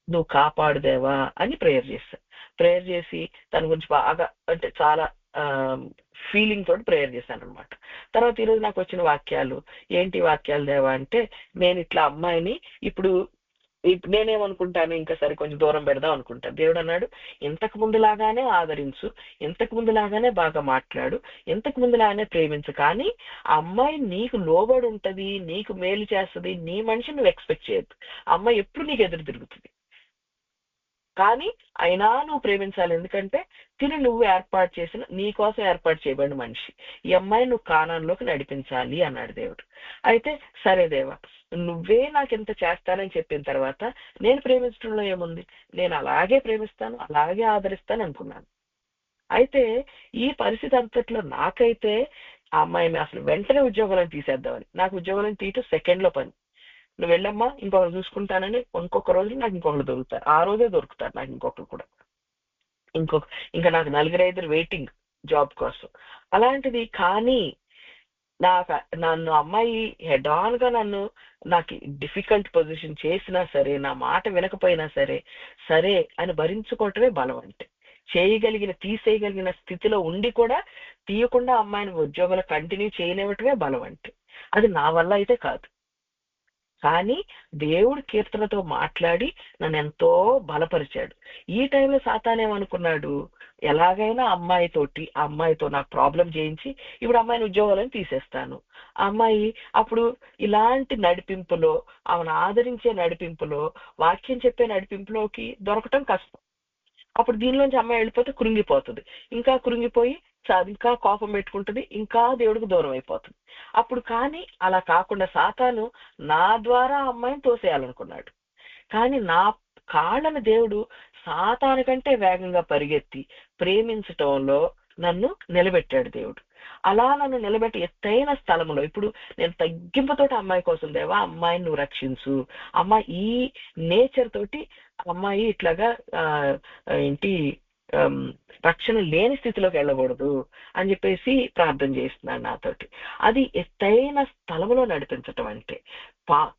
నువ్వు కాపాడుదేవా అని ప్రేయర్ చేసి తన గురించి బాగా అంటే చాలా ఫీలింగ్ తోటి ప్రేయర్ చేశాను అనమాట. తర్వాత ఈరోజు నాకు వచ్చిన వాక్యాలు ఏంటి వాక్యాలు దేవా అంటే, నేను ఇట్లా అమ్మాయిని ఇప్పుడు నేనేమనుకుంటాను, ఇంకా సరే కొంచెం దూరం పెడదాం అనుకుంటాను. దేవుడు అన్నాడు, ఇంతకు ముందులాగానే ఆదరించు, ఇంతకు ముందులాగానే బాగా మాట్లాడు, ఇంతకు ముందులాగానే ప్రేమించు, కానీ ఆ అమ్మాయి నీకు లోబడి ఉంటది, నీకు మేలు చేస్తుంది, నీ మనిషి నువ్వు ఎక్స్పెక్ట్ చేయొద్దు. అమ్మాయి ఎప్పుడు నీకు ఎదురు తిరుగుతుంది. కానీ అయినా నువ్వు ప్రేమించాలి, ఎందుకంటే తిని నువ్వు ఏర్పాటు చేసిన, నీ కోసం ఏర్పాటు చేయబడిన మనిషి, ఈ అమ్మాయి నువ్వు కానాన్లోకి నడిపించాలి అన్నాడు దేవుడు. అయితే సరే దేవా, నువ్వే నాకు ఇంత చేస్తానని చెప్పిన తర్వాత నేను ప్రేమించడంలో ఏముంది, నేను అలాగే ప్రేమిస్తాను, అలాగే ఆదరిస్తాను అనుకున్నాను. అయితే ఈ పరిస్థితి అంతట్లో నాకైతే ఆ అమ్మాయిని అసలు వెంటనే ఉద్యోగాలను తీసేద్దామని, నాకు ఉద్యోగాలను తీయటం సెకండ్లో పని. నువ్వు వెళ్ళమ్మా, ఇంకొకరు చూసుకుంటానని ఇంకొక రోజు నాకు ఇంకొకరు దొరుకుతారు, ఆ రోజే దొరుకుతారు నాకు ఇంకొకరు కూడా, ఇంకా నాకు 4-5 వెయిటింగ్ జాబ్ కోసం. అలాంటిది కానీ నన్ను అమ్మాయి హెడ్ ఆన్ గా నాకు డిఫికల్ట్ పొజిషన్ చేసినా సరే, నా మాట వినకపోయినా సరే సరే అని భరించుకోవటమే బలం. అంటే తీసేయగలిగిన స్థితిలో ఉండి కూడా తీయకుండా అమ్మాయిని ఉద్యోగాలు కంటిన్యూ చేయనివ్వటమే బలం. అంటే అది నా వల్ల అయితే కాదు, కానీ దేవుడు కీర్తనతో మాట్లాడి నన్ను ఎంతో బలపరిచాడు. ఈ టైంలో సాతానేమనుకున్నాడు, ఎలాగైనా అమ్మాయితో నాకు ప్రాబ్లం చేయించి ఇప్పుడు అమ్మాయిని ఉద్యోగాలను తీసేస్తాను. ఆ అమ్మాయి అప్పుడు ఇలాంటి నడిపింపులో, ఆమెను ఆదరించే నడిపింపులో, వాక్యం చెప్పే నడిపింపులోకి దొరకటం కష్టం. అప్పుడు దీనిలోంచి అమ్మాయి వెళ్ళిపోతే కృంగిపోతుంది, ఇంకా కృంగిపోయి ఇంకా కోపం పెట్టుకుంటుంది, ఇంకా దేవుడికి దూరం అయిపోతుంది. అప్పుడు కానీ అలా కాకుండా సాతాను నా ద్వారా అమ్మాయిని తోసేయాలనుకున్నాడు. కానీ నా కాళ్ళను దేవుడు సాతాను కంటే వేగంగా పరిగెత్తి ప్రేమించటంలో నన్ను నిలబెట్టాడు దేవుడు. అలా నన్ను నిలబెట్టి ఎత్తైన స్థలంలో ఇప్పుడు నేను తగ్గింపుతోటి అమ్మాయి కోసం, దేవా అమ్మాయిని నువ్వు రక్షించు, అమ్మాయి ఈ నేచర్ తోటి అమ్మాయి ఇట్లాగా ఏంటి రక్షణ లేని స్థితిలోకి వెళ్ళకూడదు అని చెప్పేసి ప్రార్థన చేస్తున్నాడు నాతోటి. అది ఎత్తైన స్థలంలో నడిపించటం అంటే,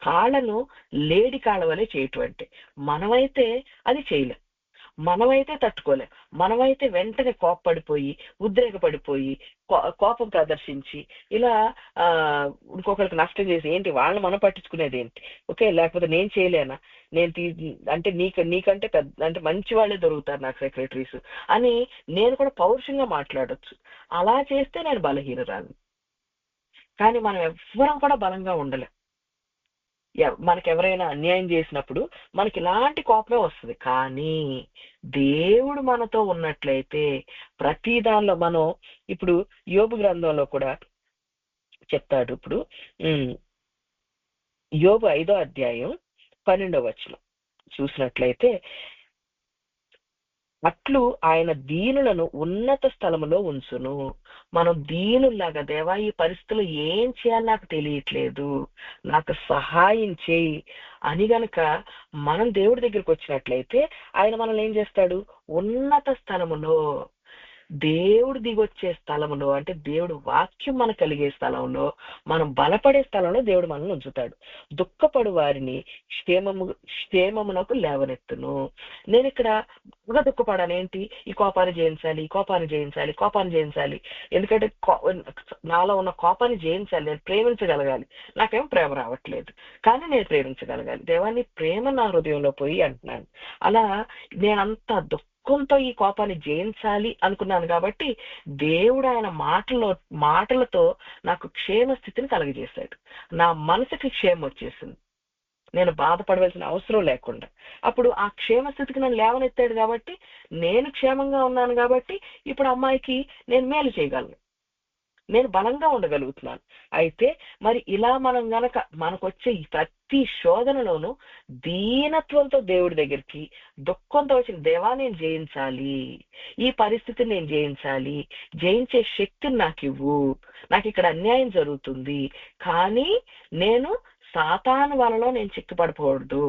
కాళ్ళను లేడి కాళ్ళ వలె చేయటం అంటే. మనమైతే అది చేయలేం, మనమైతే తట్టుకోలేం, మనమైతే వెంటనే కోపపడిపోయి ఉద్రేకపడిపోయి కోపం ప్రదర్శించి ఇలా ఇంకొకరికి నష్టం చేసి ఏంటి వాళ్ళని మనం పట్టించుకునేది ఏంటి, ఓకే లేకపోతే నేను చేయలేనా, అంటే నీకంటే పెద్ద అంటే మంచి వాళ్ళే దొరుకుతారు నాకు సెక్రటరీస్ అని నేను కూడా పౌరుషంగా మాట్లాడొచ్చు. అలా చేస్తే నేను బలహీనరాలు. కానీ మనం ఎవ్వరం కూడా బలంగా ఉండలేం. మనకి ఎవరైనా అన్యాయం చేసినప్పుడు మనకి ఇలాంటి కోపమే వస్తుంది. కానీ దేవుడు మనతో ఉన్నట్లయితే ప్రతి దానిలో మనం, ఇప్పుడు యోబు గ్రంథంలో కూడా చెప్తాడు. ఇప్పుడు యోబు 5వ అధ్యాయం 12వ వచనం చూసినట్లయితే, అట్లు ఆయన దీనులను ఉన్నత స్థలములో ఉంచును. మనం దీనుల్లాగా, దేవా ఈ పరిస్థితుల్లో ఏం చేయాలి నాకు తెలియట్లేదు, నాకు సహాయం చేయి అని గనక మనం దేవుడి దగ్గరికి వచ్చినట్లయితే ఆయన మనల్ని ఏం చేస్తాడు, ఉన్నత స్థలములో, దేవుడు దిగొచ్చే స్థలంలో, అంటే దేవుడు వాక్యం మనకు కలిగే స్థలంలో, మనం బలపడే స్థలంలో దేవుడు మనల్ని ఉంచుతాడు. దుఃఖపడు వారిని క్షేమమునకు లేవనెత్తును. నేను ఇక్కడ బాగా దుఃఖపడాను, ఏంటి ఈ కోపాన్ని జయించాలి, ఎందుకంటే నాలో ఉన్న కోపాన్ని జయించాలి, నేను ప్రేమించగలగాలి. నాకేం ప్రేమ రావట్లేదు, కానీ నేను ప్రేమించగలగాలి. దేవాన్ని ప్రేమ నా హృదయంలో పోయి అంటున్నాను. అలా నేనంత దుఃఖంతో ఈ కోపాన్ని జయించాలి అనుకున్నాను. కాబట్టి దేవుడు ఆయన మాటలతో నాకు క్షేమ స్థితిని కలగజేశాడు. నా మనసుకి క్షేమం వచ్చేసింది, నేను బాధపడవలసిన అవసరం లేకుండా. అప్పుడు ఆ క్షేమ స్థితికి నన్ను లేవనెత్తాడు కాబట్టి నేను క్షేమంగా ఉన్నాను. కాబట్టి ఇప్పుడు అమ్మాయికి నేను మేలు చేయగలను, నేను బలంగా ఉండగలుగుతున్నాను. అయితే మరి ఇలా మనం గనక మనకొచ్చే ప్రతి శోధనలోనూ దీనత్వంతో దేవుడి దగ్గరికి, దుఃఖంతో వచ్చిన దేవా నేను జయించాలి, ఈ పరిస్థితిని నేను జయించాలి, జయించే శక్తిని నాకు ఇవ్వు, నాకు ఇక్కడ అన్యాయం జరుగుతుంది కానీ నేను సాతాను వలలో నేను చిక్కుపడకూడదు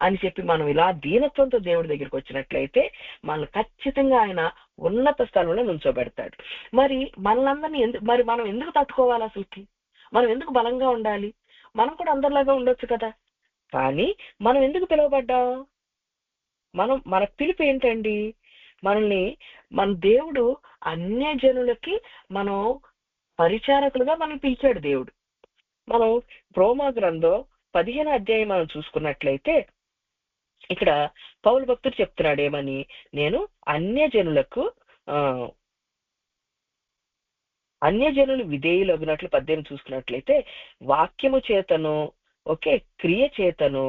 అని చెప్పి మనం ఇలా దీనత్వంతో దేవుడి దగ్గరికి వచ్చినట్లయితే మనల్ని ఖచ్చితంగా ఆయన ఉన్నత స్థలంలో నుంచోబెడతాడు. మరి మనలందరినీ మనం ఎందుకు తట్టుకోవాలి, అసలుకి మనం ఎందుకు బలంగా ఉండాలి? మనం కూడా అందరిలాగా ఉండొచ్చు కదా. కానీ మనం ఎందుకు పిలువబడ్డాం? మన పిలుపు ఏంటండి? మన దేవుడు అన్యజనులకి మనం పరిచారకులుగా మనం పిలిచాడు దేవుడు. మనం రోమా గ్రంథం 15వ అధ్యాయం మనం చూసుకున్నట్లయితే ఇక్కడ పౌలు భక్తుడు చెప్తున్నాడు ఏమని, నేను అన్యజనులు విధేయులగినట్లు 18 చూసుకున్నట్లయితే వాక్యము చేతను, ఓకే క్రియ చేతను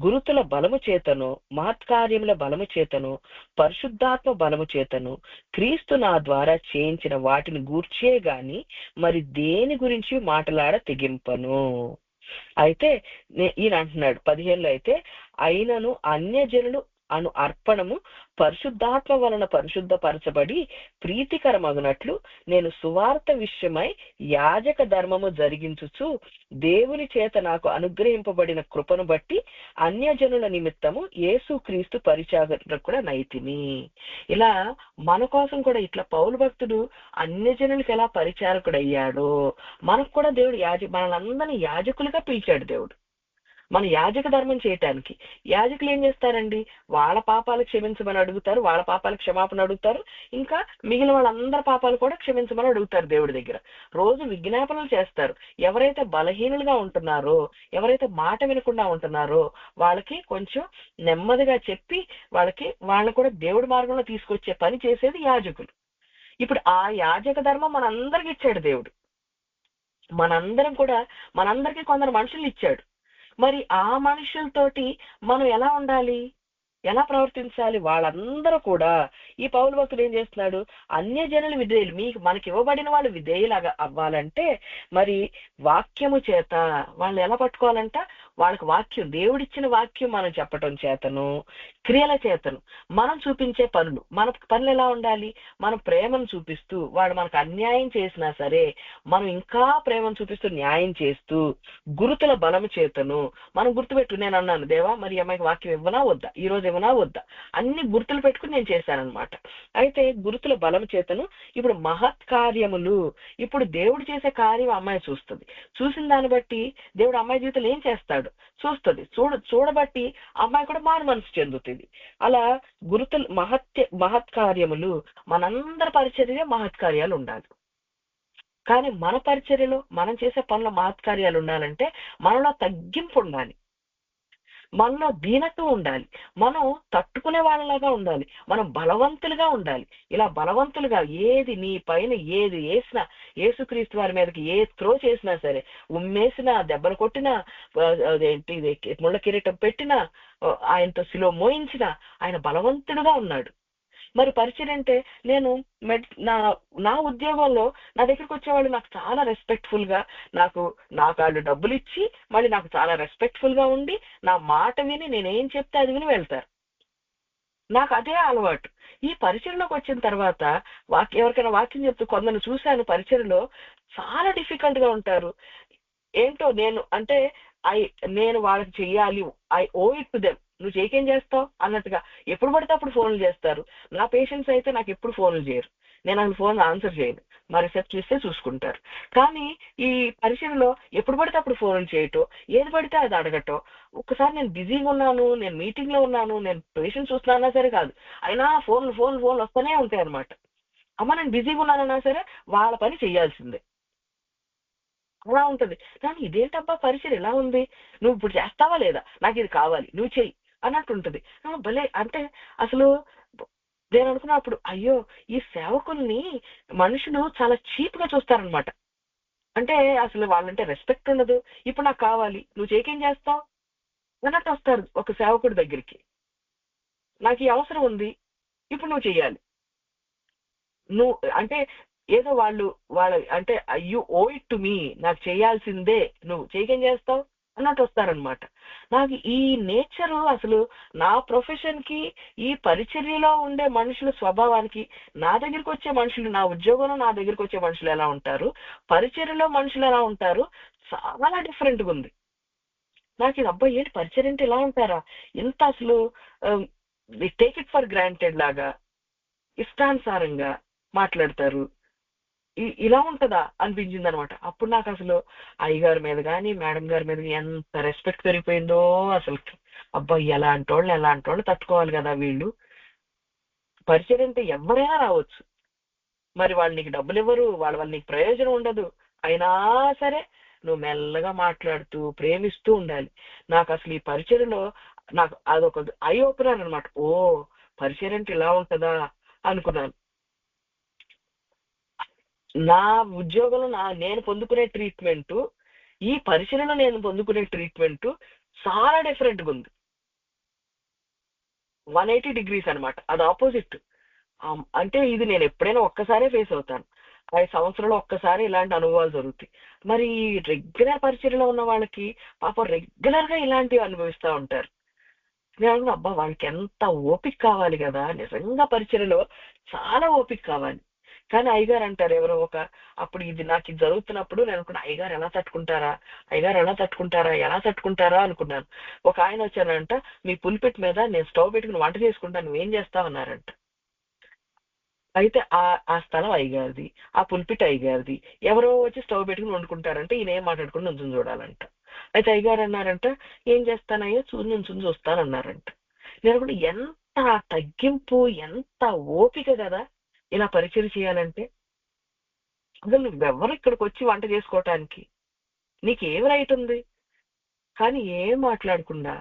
గురుతుల బలము చేతను, మహత్కార్యముల బలము చేతను, పరిశుద్ధాత్మ బలము చేతను, క్రీస్తు నా ద్వారా చేయించిన వాటిని గూర్చే గాని మరి దేని గురించి మాటలాడ తెగింపను. అయితే ఈయన అంటున్నాడు 15లో, అయితే అయినను అన్యజనులు అను అర్పణము పరిశుద్ధాత్మ వలన పరిశుద్ధపరచబడి ప్రీతికరమగునట్లు నేను సువార్త విషయమై యాజక ధర్మము జరిగించుచు దేవుని చేత నాకు అనుగ్రహింపబడిన కృపను బట్టి అన్యజనుల నిమిత్తము యేసుక్రీస్తు పరిచారకుడ నైతిని. ఇలా మన కోసం కూడా ఇట్లా పౌలు భక్తుడు అన్యజనులకు ఎలా పరిచారకుడు అయ్యాడో మనకు కూడా దేవుడు మనల్ని యాజకులుగా పిలిచాడు దేవుడు, మన యాజక ధర్మం చేయటానికి. యాజకులు ఏం చేస్తారండి? వాళ్ళ పాపాలు క్షమించమని అడుగుతారు, వాళ్ళ పాపాలు క్షమాపణ అడుగుతారు, ఇంకా మిగిలిన వాళ్ళందరి పాపాలు కూడా క్షమించమని అడుగుతారు దేవుడి దగ్గర. రోజు విజ్ఞాపనలు చేస్తారు. ఎవరైతే బలహీనులుగా ఉంటున్నారో, ఎవరైతే మాట వినకుండా ఉంటున్నారో వాళ్ళకి కొంచెం నెమ్మదిగా చెప్పి వాళ్ళని కూడా దేవుడి మార్గంలో తీసుకొచ్చే పని చేసేది యాజకులు. ఇప్పుడు ఆ యాజక ధర్మం మనందరికి ఇచ్చాడు దేవుడు. మనందరికీ కొందరు మనుషులు ఇచ్చాడు. మరి ఆ మనుషులతోటి మనం ఎలా ఉండాలి, ఎలా ప్రవర్తించాలి? వాళ్ళందరూ కూడా ఈ పౌలు భక్తుడు ఏం చేస్తున్నాడు? అన్యజనులు విధేయులు, మనకి ఇవ్వబడిన వాళ్ళు విధేయులాగా అవ్వాలంటే మరి వాక్యము చేత వాళ్ళు ఎలా పట్టుకోవాలంట? వాళ్ళకి వాక్యం, దేవుడిచ్చిన వాక్యం మనం చెప్పటం చేతను, క్రియల చేతను, మనం చూపించే మన పనులు ఎలా ఉండాలి? మనం ప్రేమను చూపిస్తూ, వాడు మనకు అన్యాయం చేసినా సరే మనం ఇంకా ప్రేమను చూపిస్తూ న్యాయం చేస్తూ, గురుతుల బలము చేతను మనం గుర్తుపెట్టు. నేను అన్నాను, దేవా మరి అమ్మాయికి వాక్యం ఇవ్వనా వద్దా, ఈ రోజు ఇవ్వనా వద్దా, అన్ని గుర్తులు పెట్టుకుని నేను చేశానన్నమాట. అయితే గురుతుల బలము చేతను ఇప్పుడు మహత్ కార్యములు, ఇప్పుడు దేవుడు చేసే కార్యం అమ్మాయి చూస్తుంది. చూసిన దాన్ని బట్టి దేవుడు అమ్మాయి జీవితంలో ఏం చేస్తాడు చూస్తుంది. చూడబట్టి అమ్మాయి కూడా మారు మనసు చెందుతుంది. అలా గురుతులు మహత్ కార్యములు, మనందరి పరిచర్య మహత్ కార్యాలు ఉండాలి. కానీ మన పరిచర్యలో మనం చేసే పనుల మహత్కార్యాలు ఉండాలంటే మనలో తగ్గింపు ఉండాలి, మనలో దీనత్వం ఉండాలి, మనం తట్టుకునే వాళ్ళలాగా ఉండాలి, మనం బలవంతులుగా ఉండాలి. ఇలా బలవంతులుగా నీ పైన ఏది వేసినా, యేసుక్రీస్తు వారి మీదకి ఏ త్రో చేసినా సరే, ఉమ్మేసినా, దెబ్బలు కొట్టినా, ముళ్ళ కిరీటం పెట్టినా, ఆయనతో సిలువ మోయించినా ఆయన బలవంతుడుగా ఉన్నాడు. మరి పరిచయం అంటే నేను నా ఉద్యోగంలో నా దగ్గరికి వచ్చేవాళ్ళు నాకు చాలా రెస్పెక్ట్ఫుల్ గా, నాకు వాళ్ళు డబ్బులు ఇచ్చి మళ్ళీ నాకు చాలా రెస్పెక్ట్ఫుల్ గా ఉండి నా మాట విని నేనేం చెప్తే అది విని వెళ్తారు. నాకు అదే అలవాటు. ఈ పరిచయంలోకి వచ్చిన తర్వాత ఎవరికైనా వాక్యం చెప్తూ కొందరు చూశాను, పరిచయంలో చాలా డిఫికల్ట్ గా ఉంటారు. ఏంటో నేను వాళ్ళకి చెయ్యాలి, I owe it to them, నువ్వు చేయకేం చేస్తావు అన్నట్టుగా ఎప్పుడు పడితే అప్పుడు ఫోన్లు చేస్తారు. నా పేషెంట్స్ అయితే నాకు ఎప్పుడు ఫోన్లు చేయరు, నేను అసలు ఫోన్ ఆన్సర్ చేయను, మా రిసెప్షనిస్టే చూసుకుంటారు. కానీ ఈ పరిచయంలో ఎప్పుడు పడితే అప్పుడు ఫోన్లు చేయటం, ఏది పడితే అది అడగటం. ఒక్కసారి నేను బిజీగా ఉన్నాను, నేను మీటింగ్ లో ఉన్నాను, నేను పేషెంట్ చూస్తున్నా సరే కాదు, అయినా ఫోన్లు వస్తూనే ఉంటాయి అనమాట. అమ్మ నేను బిజీగా ఉన్నానన్నా సరే వాళ్ళ పని చెయ్యాల్సిందే, అలా ఉంటది. కానీ ఇదేంటబ్బా పరిచయం ఎలా ఉంది, నువ్వు ఇప్పుడు చేస్తావా లేదా, నాకు ఇది కావాలి నువ్వు చెయ్యి అన్నట్టు ఉంటది. భలే అంటే అసలు నేను అనుకున్నప్పుడు అయ్యో ఈ సేవకుల్ని మనుషులు చాలా చీప్ గా చూస్తారనమాట. అంటే అసలు వాళ్ళంటే రెస్పెక్ట్ ఉండదు. ఇప్పుడు నాకు కావాలి నువ్వు చేయకేం చేస్తావు అన్నట్టు వస్తారు ఒక సేవకుడి దగ్గరికి. నాకు ఈ అవసరం ఉంది, ఇప్పుడు నువ్వు చెయ్యాలి, నువ్వు అంటే ఏదో వాళ్ళ అంటే you oh it to me, నాకు చేయాల్సిందే, నువ్వు చేయకేం చేస్తావు అన్నట్టు వస్తారనమాట. నాకు ఈ నేచరు అసలు నా ప్రొఫెషన్ కి, ఈ పరిచర్యలో ఉండే మనుషుల స్వభావానికి, నా దగ్గరికి వచ్చే మనుషులు, నా ఉద్యోగంలో నా దగ్గరికి వచ్చే మనుషులు ఎలా ఉంటారు, పరిచర్యలో మనుషులు ఎలా ఉంటారు, చాలా డిఫరెంట్గా ఉంది. నాకు ఇది అబ్బాయి ఏంటి పరిచర్య అంటే ఇలా ఉంటారా, ఇంత అసలు టేక్ ఇట్ ఫర్ గ్రాంటెడ్ లాగా ఇష్టానుసారంగా మాట్లాడతారు, ఇలా ఉంటదా అనిపించింది అనమాట. అప్పుడు నాకు అసలు అయ్యగారి మీద కానీ మేడం గారి మీద ఎంత రెస్పెక్ట్ పెరిగిపోయిందో అసలు. అబ్బాయి ఎలాంటి వాళ్ళు తట్టుకోవాలి కదా వీళ్ళు. పరిచయం అంటే ఎవరైనా రావచ్చు, మరి వాళ్ళు నీకు డబ్బులు ఇవ్వరు, వాళ్ళ వల్ల నీకు ప్రయోజనం ఉండదు, అయినా సరే నువ్వు మెల్లగా మాట్లాడుతూ ప్రేమిస్తూ ఉండాలి. నాకు అసలు ఈ పరిచయంలో నాకు అదొక ఐ ఓపెనర్ అనమాట. ఓ పరిచయం అంటే ఇలా ఉంటదా అనుకున్నాను. నా ఉద్యోగంలో నేను పొందుకునే ట్రీట్మెంట్, ఈ పరిచయంలో నేను పొందుకునే ట్రీట్మెంట్ చాలా డిఫరెంట్గా ఉంది. 180 degrees అనమాట, అది ఆపోజిట్. అంటే ఇది నేను ఎప్పుడైనా ఒక్కసారే ఫేస్ అవుతాను, 5 సంవత్సరాలు ఒక్కసారి ఇలాంటి అనుభవాలు జరుగుతాయి. మరి రెగ్యులర్ పరిచర్యలో ఉన్న వాళ్ళకి పాపం రెగ్యులర్ గా ఇలాంటివి అనుభవిస్తూ ఉంటారు. నేను అనుకున్నా, అబ్బా వాళ్ళకి ఎంత ఓపిక కావాలి కదా, నిజంగా పరిచర్యలో చాలా ఓపిక కావాలి. కానీ అయ్యగారు అంటారు ఎవరో అప్పుడు నాకు ఇది జరుగుతున్నప్పుడు నేను అనుకున్నా, అయ్యగారు ఎలా తట్టుకుంటారా, అయ్యగారు ఎలా తట్టుకుంటారా అనుకున్నాను. ఒక ఆయన వచ్చారంట, మీ పుల్పిట్ మీద నేను స్టవ్ పెట్టుకుని వంట చేసుకుంటాను, నువ్వేం చేస్తావు అన్నారంట. అయితే ఆ స్థలం అయ్యగారిది, ఆ పుల్పిట్ అయ్యగారిది, ఎవరో వచ్చి స్టవ్ పెట్టుకుని వండుకుంటారంటే ఈయన ఏం మాట్లాడుకుని నుంచుని చూడాలంట. అయితే అయ్యగారు అన్నారంట, ఏం చేస్తానయ్యా నుంచుని చూస్తానన్నారంట. నేను కూడా ఎంత తగ్గింపు, ఎంత ఓపిక కదా ఇలా పరిచయం చేయాలంటే. అసలు నువ్వెవరు ఇక్కడికి వచ్చి వంట చేసుకోవటానికి, నీకేం రైట్ ఉంది? కానీ ఏం మాట్లాడకుండా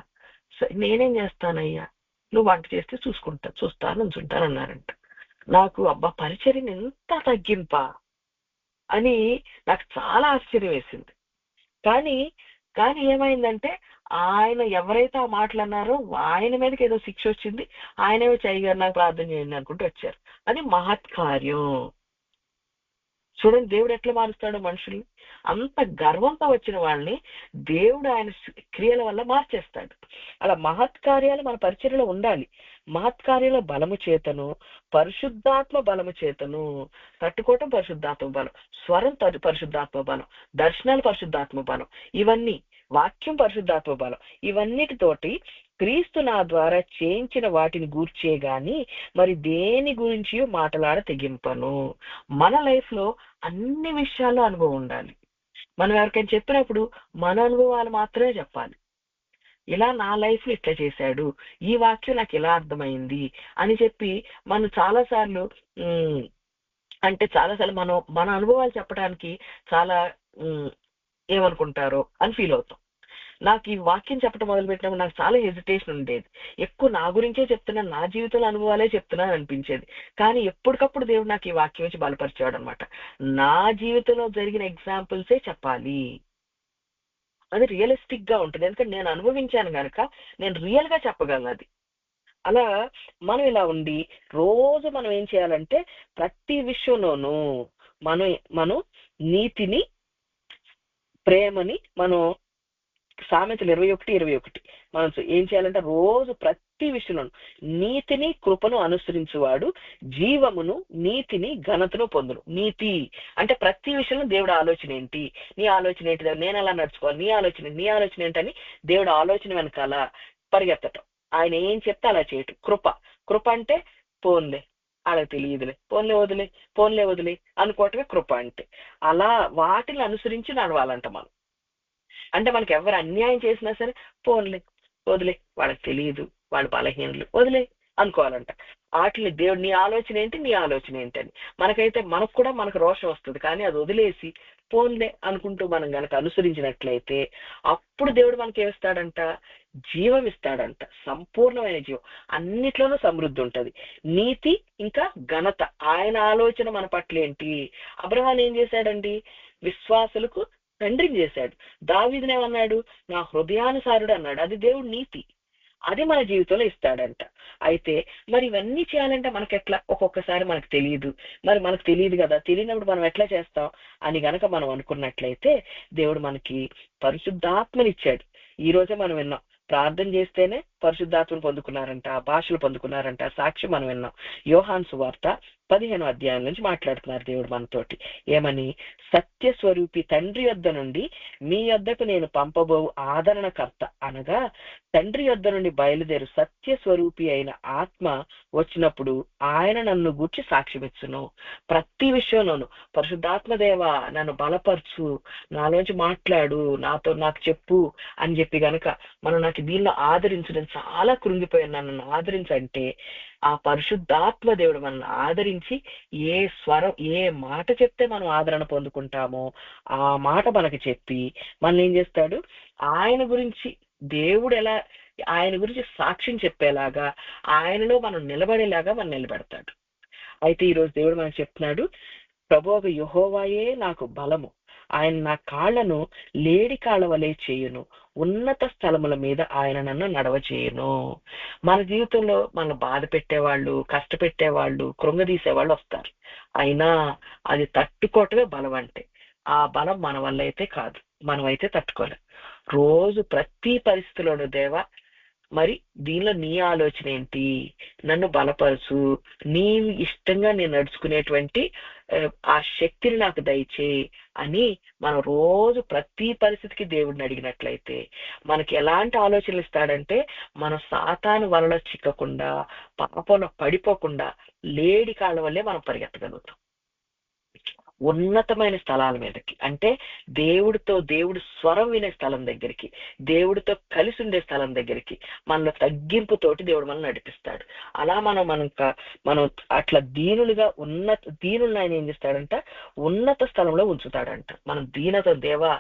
నేనేం చేస్తానయ్యా, నువ్వు వంట చేస్తే చూస్తాను నుంచుంటానన్నారంట. నాకు అబ్బా పరిచర్యను ఎంత తగ్గింపా అని నాకు చాలా ఆశ్చర్యం వేసింది. కానీ కానీ ఏమైందంటే ఆయన ఎవరైతే ఆ మాటలు అన్నారో ఆయన మీదకి ఏదో శిక్ష వచ్చింది. ఆయనే వచ్చి అయ్యగారు నాకు ప్రార్థన చేయండి అనుకుంటూ వచ్చారు. అది మహత్కార్యం. చూడండి దేవుడు ఎట్లా మారుస్తాడు మనుషుల్ని. అంత గర్వంతో వచ్చిన వాళ్ళని దేవుడు ఆయన క్రియల వల్ల మార్చేస్తాడు. అలా మహత్కార్యాలు మన పరిచర్యలో ఉండాలి. మహత్కార్యాల బలము చేతను, పరిశుద్ధాత్మ బలము చేతను, తట్టుకోవటం పరిశుద్ధాత్మ బలం, స్వరం పరిశుద్ధాత్మ బలం, దర్శనాలు పరిశుద్ధాత్మ బలం, ఇవన్నీ వాక్యం పరిశుద్ధాత్మ బలం, ఇవన్నిటితోటి క్రీస్తు నా ద్వారా చేయించిన వాటిని గూర్చే గాని మరి దేని గురించి మాటలాడ తెగింపను. మన లైఫ్ లో అన్ని విషయాల్లో అనుభవం ఉండాలి. మనం ఎవరికైనా చెప్పినప్పుడు మన అనుభవాలు మాత్రమే చెప్పాలి. ఇలా నా లైఫ్ లో ఇట్లా చేశాడు, ఈ వాక్యం నాకు ఇలా అర్థమైంది అని చెప్పి మనం చాలాసార్లు మనం మన అనుభవాలు చెప్పడానికి చాలా ఏమనుకుంటారో అని ఫీల్ అవుతాం. నాకు ఈ వాక్యం చెప్పడం మొదలుపెట్టినప్పుడు నాకు చాలా హెజిటేషన్ ఉండేది. ఎక్కువ నా గురించే చెప్తున్నాను, నా జీవితంలో అనుభవాలే చెప్తున్నాను అనిపించేది. కానీ ఎప్పటికప్పుడు దేవుడు నాకు ఈ వాక్యం వచ్చి బలపరిచాడు అనమాట. నా జీవితంలో జరిగిన ఎగ్జాంపుల్సే చెప్పాలి, అది రియలిస్టిక్ గా ఉంటుంది. ఎందుకంటే నేను అనుభవించాను కనుక నేను రియల్ గా చెప్పగలను అది. అలా మనం ఇలా ఉండి రోజు మనం ఏం చేయాలంటే ప్రతి విషయంలోనూ మనం నీతిని, ప్రేమని, మనం సామెతలు 21:21 మనం ఏం చేయాలంటే రోజు ప్రతి విషయంలో నీతిని, కృపను అనుసరించువాడు జీవమును, నీతిని, ఘనతను పొందును. నీతి అంటే ప్రతి విషయంలో దేవుడు ఆలోచన ఏంటి, నీ ఆలోచన ఏంటి, నేను ఎలా నడుచుకోవాలి, నీ ఆలోచన ఏంటని దేవుడు ఆలోచన వెనకాల పరిగెత్తటం, ఆయన ఏం చెప్తే అలా చేయటం. కృప అంటే పోన్లే వాళ్ళకి తెలియదులే, పోన్లే వదిలే అనుకోవటమే కృప అంటే. అలా వాటిని అనుసరించి నడవాలంట మనం. అంటే మనకి ఎవరు అన్యాయం చేసినా సరే వదిలే వాళ్ళకి తెలియదు, వాళ్ళు బలహీనులు, వదిలే అనుకోవాలంట. వాటిని దేవుడు నీ ఆలోచన ఏంటి అని. మనకు కూడా మనకు రోషం వస్తుంది, కానీ అది వదిలేసి పోన్లే అనుకుంటూ మనం గనక అనుసరించినట్లయితే అప్పుడు దేవుడు మనకి ఏమిస్తాడంట, జీవం ఇస్తాడంట, సంపూర్ణమైన జీవం. అన్నిట్లోనూ సమృద్ధి ఉంటది. నీతి ఇంకా ఘనత, ఆయన ఆలోచన మన పట్ల ఏంటి. అబ్రహాం ఏం చేశాడండి, విశ్వాసులకు తండ్రిని చేశాడు. దావీదునేమన్నాడు, నా హృదయానుసారుడు అన్నాడు. అది దేవుడు నీతి, అది మన జీవితంలో ఇస్తాడంట. అయితే మరి ఇవన్నీ చేయాలంటే మనకెట్లా, ఒక్కొక్కసారి మనకు తెలియదు. మరి మనకు తెలియదు కదా, తెలియనప్పుడు మనం ఎట్లా చేస్తాం అని గనక మనం అనుకున్నట్లయితే దేవుడు మనకి పరిశుద్ధాత్మనిచ్చాడు. ఈ రోజే మనం విన్నాం, ప్రార్థన చేస్తేనే పరిశుద్ధాత్మను పొందుకున్నారంట, భాషలు పొందుకున్నారంట, సాక్షి మనం విన్నాం. యోహాను సువార్త 15వ అధ్యాయం నుంచి మాట్లాడుతున్నారు దేవుడు మనతోటి. ఏమని, సత్య స్వరూపి తండ్రి యొద్ద నుండి మీ యొద్దకు నేను పంపబో ఆదరణకర్త అనగా తండ్రి యొద్ద నుండి బయలుదేరు సత్య స్వరూపి అయిన ఆత్మ వచ్చినప్పుడు ఆయన నన్ను గూర్చి సాక్ష్యమిచ్చును. ప్రతి విషయంలోనూ పరిశుద్ధాత్మదేవ నన్ను బలపరచు, నాలోంచి మాట్లాడు, నాకు చెప్పు అని చెప్పి గనక మనం నాకు దీనిలో ఆదరించడం చాలా కృంగిపోయాను, నన్ను ఆదరించంటే ఆ పరిశుద్ధాత్మ దేవుడు మనల్ని ఆదరించి ఏ స్వరం, ఏ మాట చెప్తే మనం ఆదరణ పొందుకుంటామో ఆ మాట మనకి చెప్పి మనల్ని ఏం చేస్తాడు, ఆయన గురించి సాక్ష్యం చెప్పేలాగా, ఆయనలో మనం నిలబడేలాగా మనం నిలబెడతాడు. అయితే ఈరోజు దేవుడు మనకు చెప్తున్నాడు, ప్రభువు యెహోవాయే నాకు బలము, ఆయన నా కాళ్లను లేడి కాళ్ళ వలె చేయును, ఉన్నత స్థలముల మీద ఆయన నన్ను నడవ చేయును. మన జీవితంలో మన బాధ పెట్టేవాళ్ళు, కష్టపెట్టేవాళ్ళు, కృంగదీసేవాళ్ళు వస్తారు. అయినా అది తట్టుకోవటమే బలం అంటే. ఆ బలం మన వల్ల అయితే కాదు, మనమైతే తట్టుకోలేం. రోజు ప్రతి పరిస్థితిలోనూ దేవా మరి దీనిలో నీ ఆలోచన ఏంటి, నన్ను బలపరుచు, నీ ఇష్టంగా నేను నడుచుకునేటువంటి ఆ శక్తిని నాకు దయచేయి అని మనం రోజు ప్రతి పరిస్థితికి దేవుడిని అడిగినట్లయితే మనకి ఎలాంటి ఆలోచనలు ఇస్తాడంటే, మనం సాతాను వలలో చిక్కకుండా, పాపంలో పడిపోకుండా లేడి కాళ్ళ వల్లే మనం పరిగెత్తగలుగుతాం ఉన్నతమైన స్థలాల మీదకి. అంటే దేవుడు స్వరం వినే స్థలం దగ్గరికి, దేవుడితో కలిసి ఉండే స్థలం దగ్గరికి మనలో తగ్గింపుతోటి దేవుడు మనం నడిపిస్తాడు. అలా మనం అట్లా దీనులను ఆయన ఏం చేస్తాడంట, ఉన్నత స్థలంలో ఉంచుతాడంట. మనం దీనతో, దేవా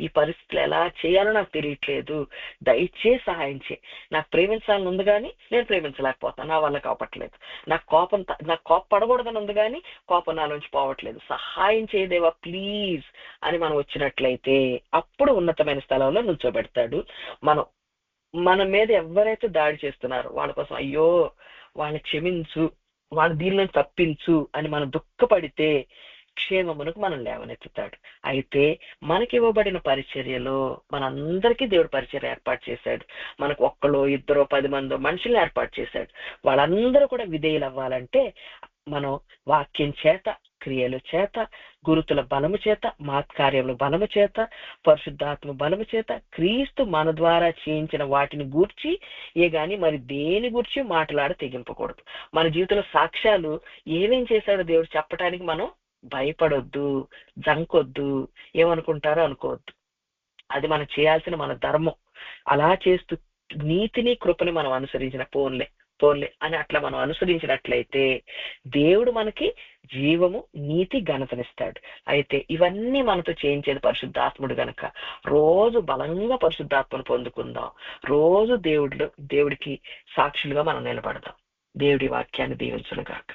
ఈ పరిస్థితులు ఎలా చేయాలో నాకు తెలియట్లేదు, దయచేసి సహాయం చేయి. నాకు ప్రేమించాలని ఉంది కానీ నేను ప్రేమించలేకపోతాను, నా వల్ల కావట్లేదు. నాకు కోపపడకూడదని ఉంది కానీ కోపం నాలోంచి పోవట్లేదు, సహాయం చేయదేవా ప్లీజ్ అని మనం వచ్చినట్లయితే అప్పుడు ఉన్నతమైన స్థలంలో నుంచోబెడతాడు. మన మీద ఎవరైతే దాడి చేస్తున్నారో వాళ్ళ కోసం, అయ్యో వాళ్ళని క్షమించు, వాళ్ళ దీనిలో తప్పించు అని మనం దుఃఖపడితే క్షేమమునకు మనం లేవనెత్తుతాడు. అయితే మనకి ఇవ్వబడిన పరిచర్యలో మనందరికీ దేవుడు పరిచర్య ఏర్పాటు చేశాడు. మనకు 1, 2, 10 మంది మనుషుల్ని ఏర్పాటు చేశాడు. వాళ్ళందరూ కూడా విధేయులు అవ్వాలంటే మనం వాక్యం చేత, క్రియల చేత, గురుతుల బలము చేత, మాత్కార్యముల బలము చేత, పరిశుద్ధాత్మ బలము చేత, క్రీస్తు మన ద్వారా చేయించిన వాటిని గూర్చి గాని మరి దేని గురించి మాట్లాడ తెగింపకూడదు. మన జీవితంలో సాక్ష్యాలు ఏమేం చేశాడో దేవుడు చెప్పడానికి మనం భయపడొద్దు, జంకొద్దు, ఏమనుకుంటారో అనుకోవద్దు. అది మనం చేయాల్సిన మన ధర్మం. అలా చేస్తూ నీతిని కృపని మనం అనుసరించిన పోన్లే అని అట్లా మనం అనుసరించినట్లయితే దేవుడు మనకి జీవము, నీతి, ఘనతనిస్తాడు. అయితే ఇవన్నీ మనతో చేయించేది పరిశుద్ధాత్ముడు గనక రోజు బలంగా పరిశుద్ధాత్మను పొందుకుందాం. రోజు దేవుడికి సాక్షులుగా మనం నిలబడదాం. దేవుడి వాక్యాన్ని దీవించునుగాక.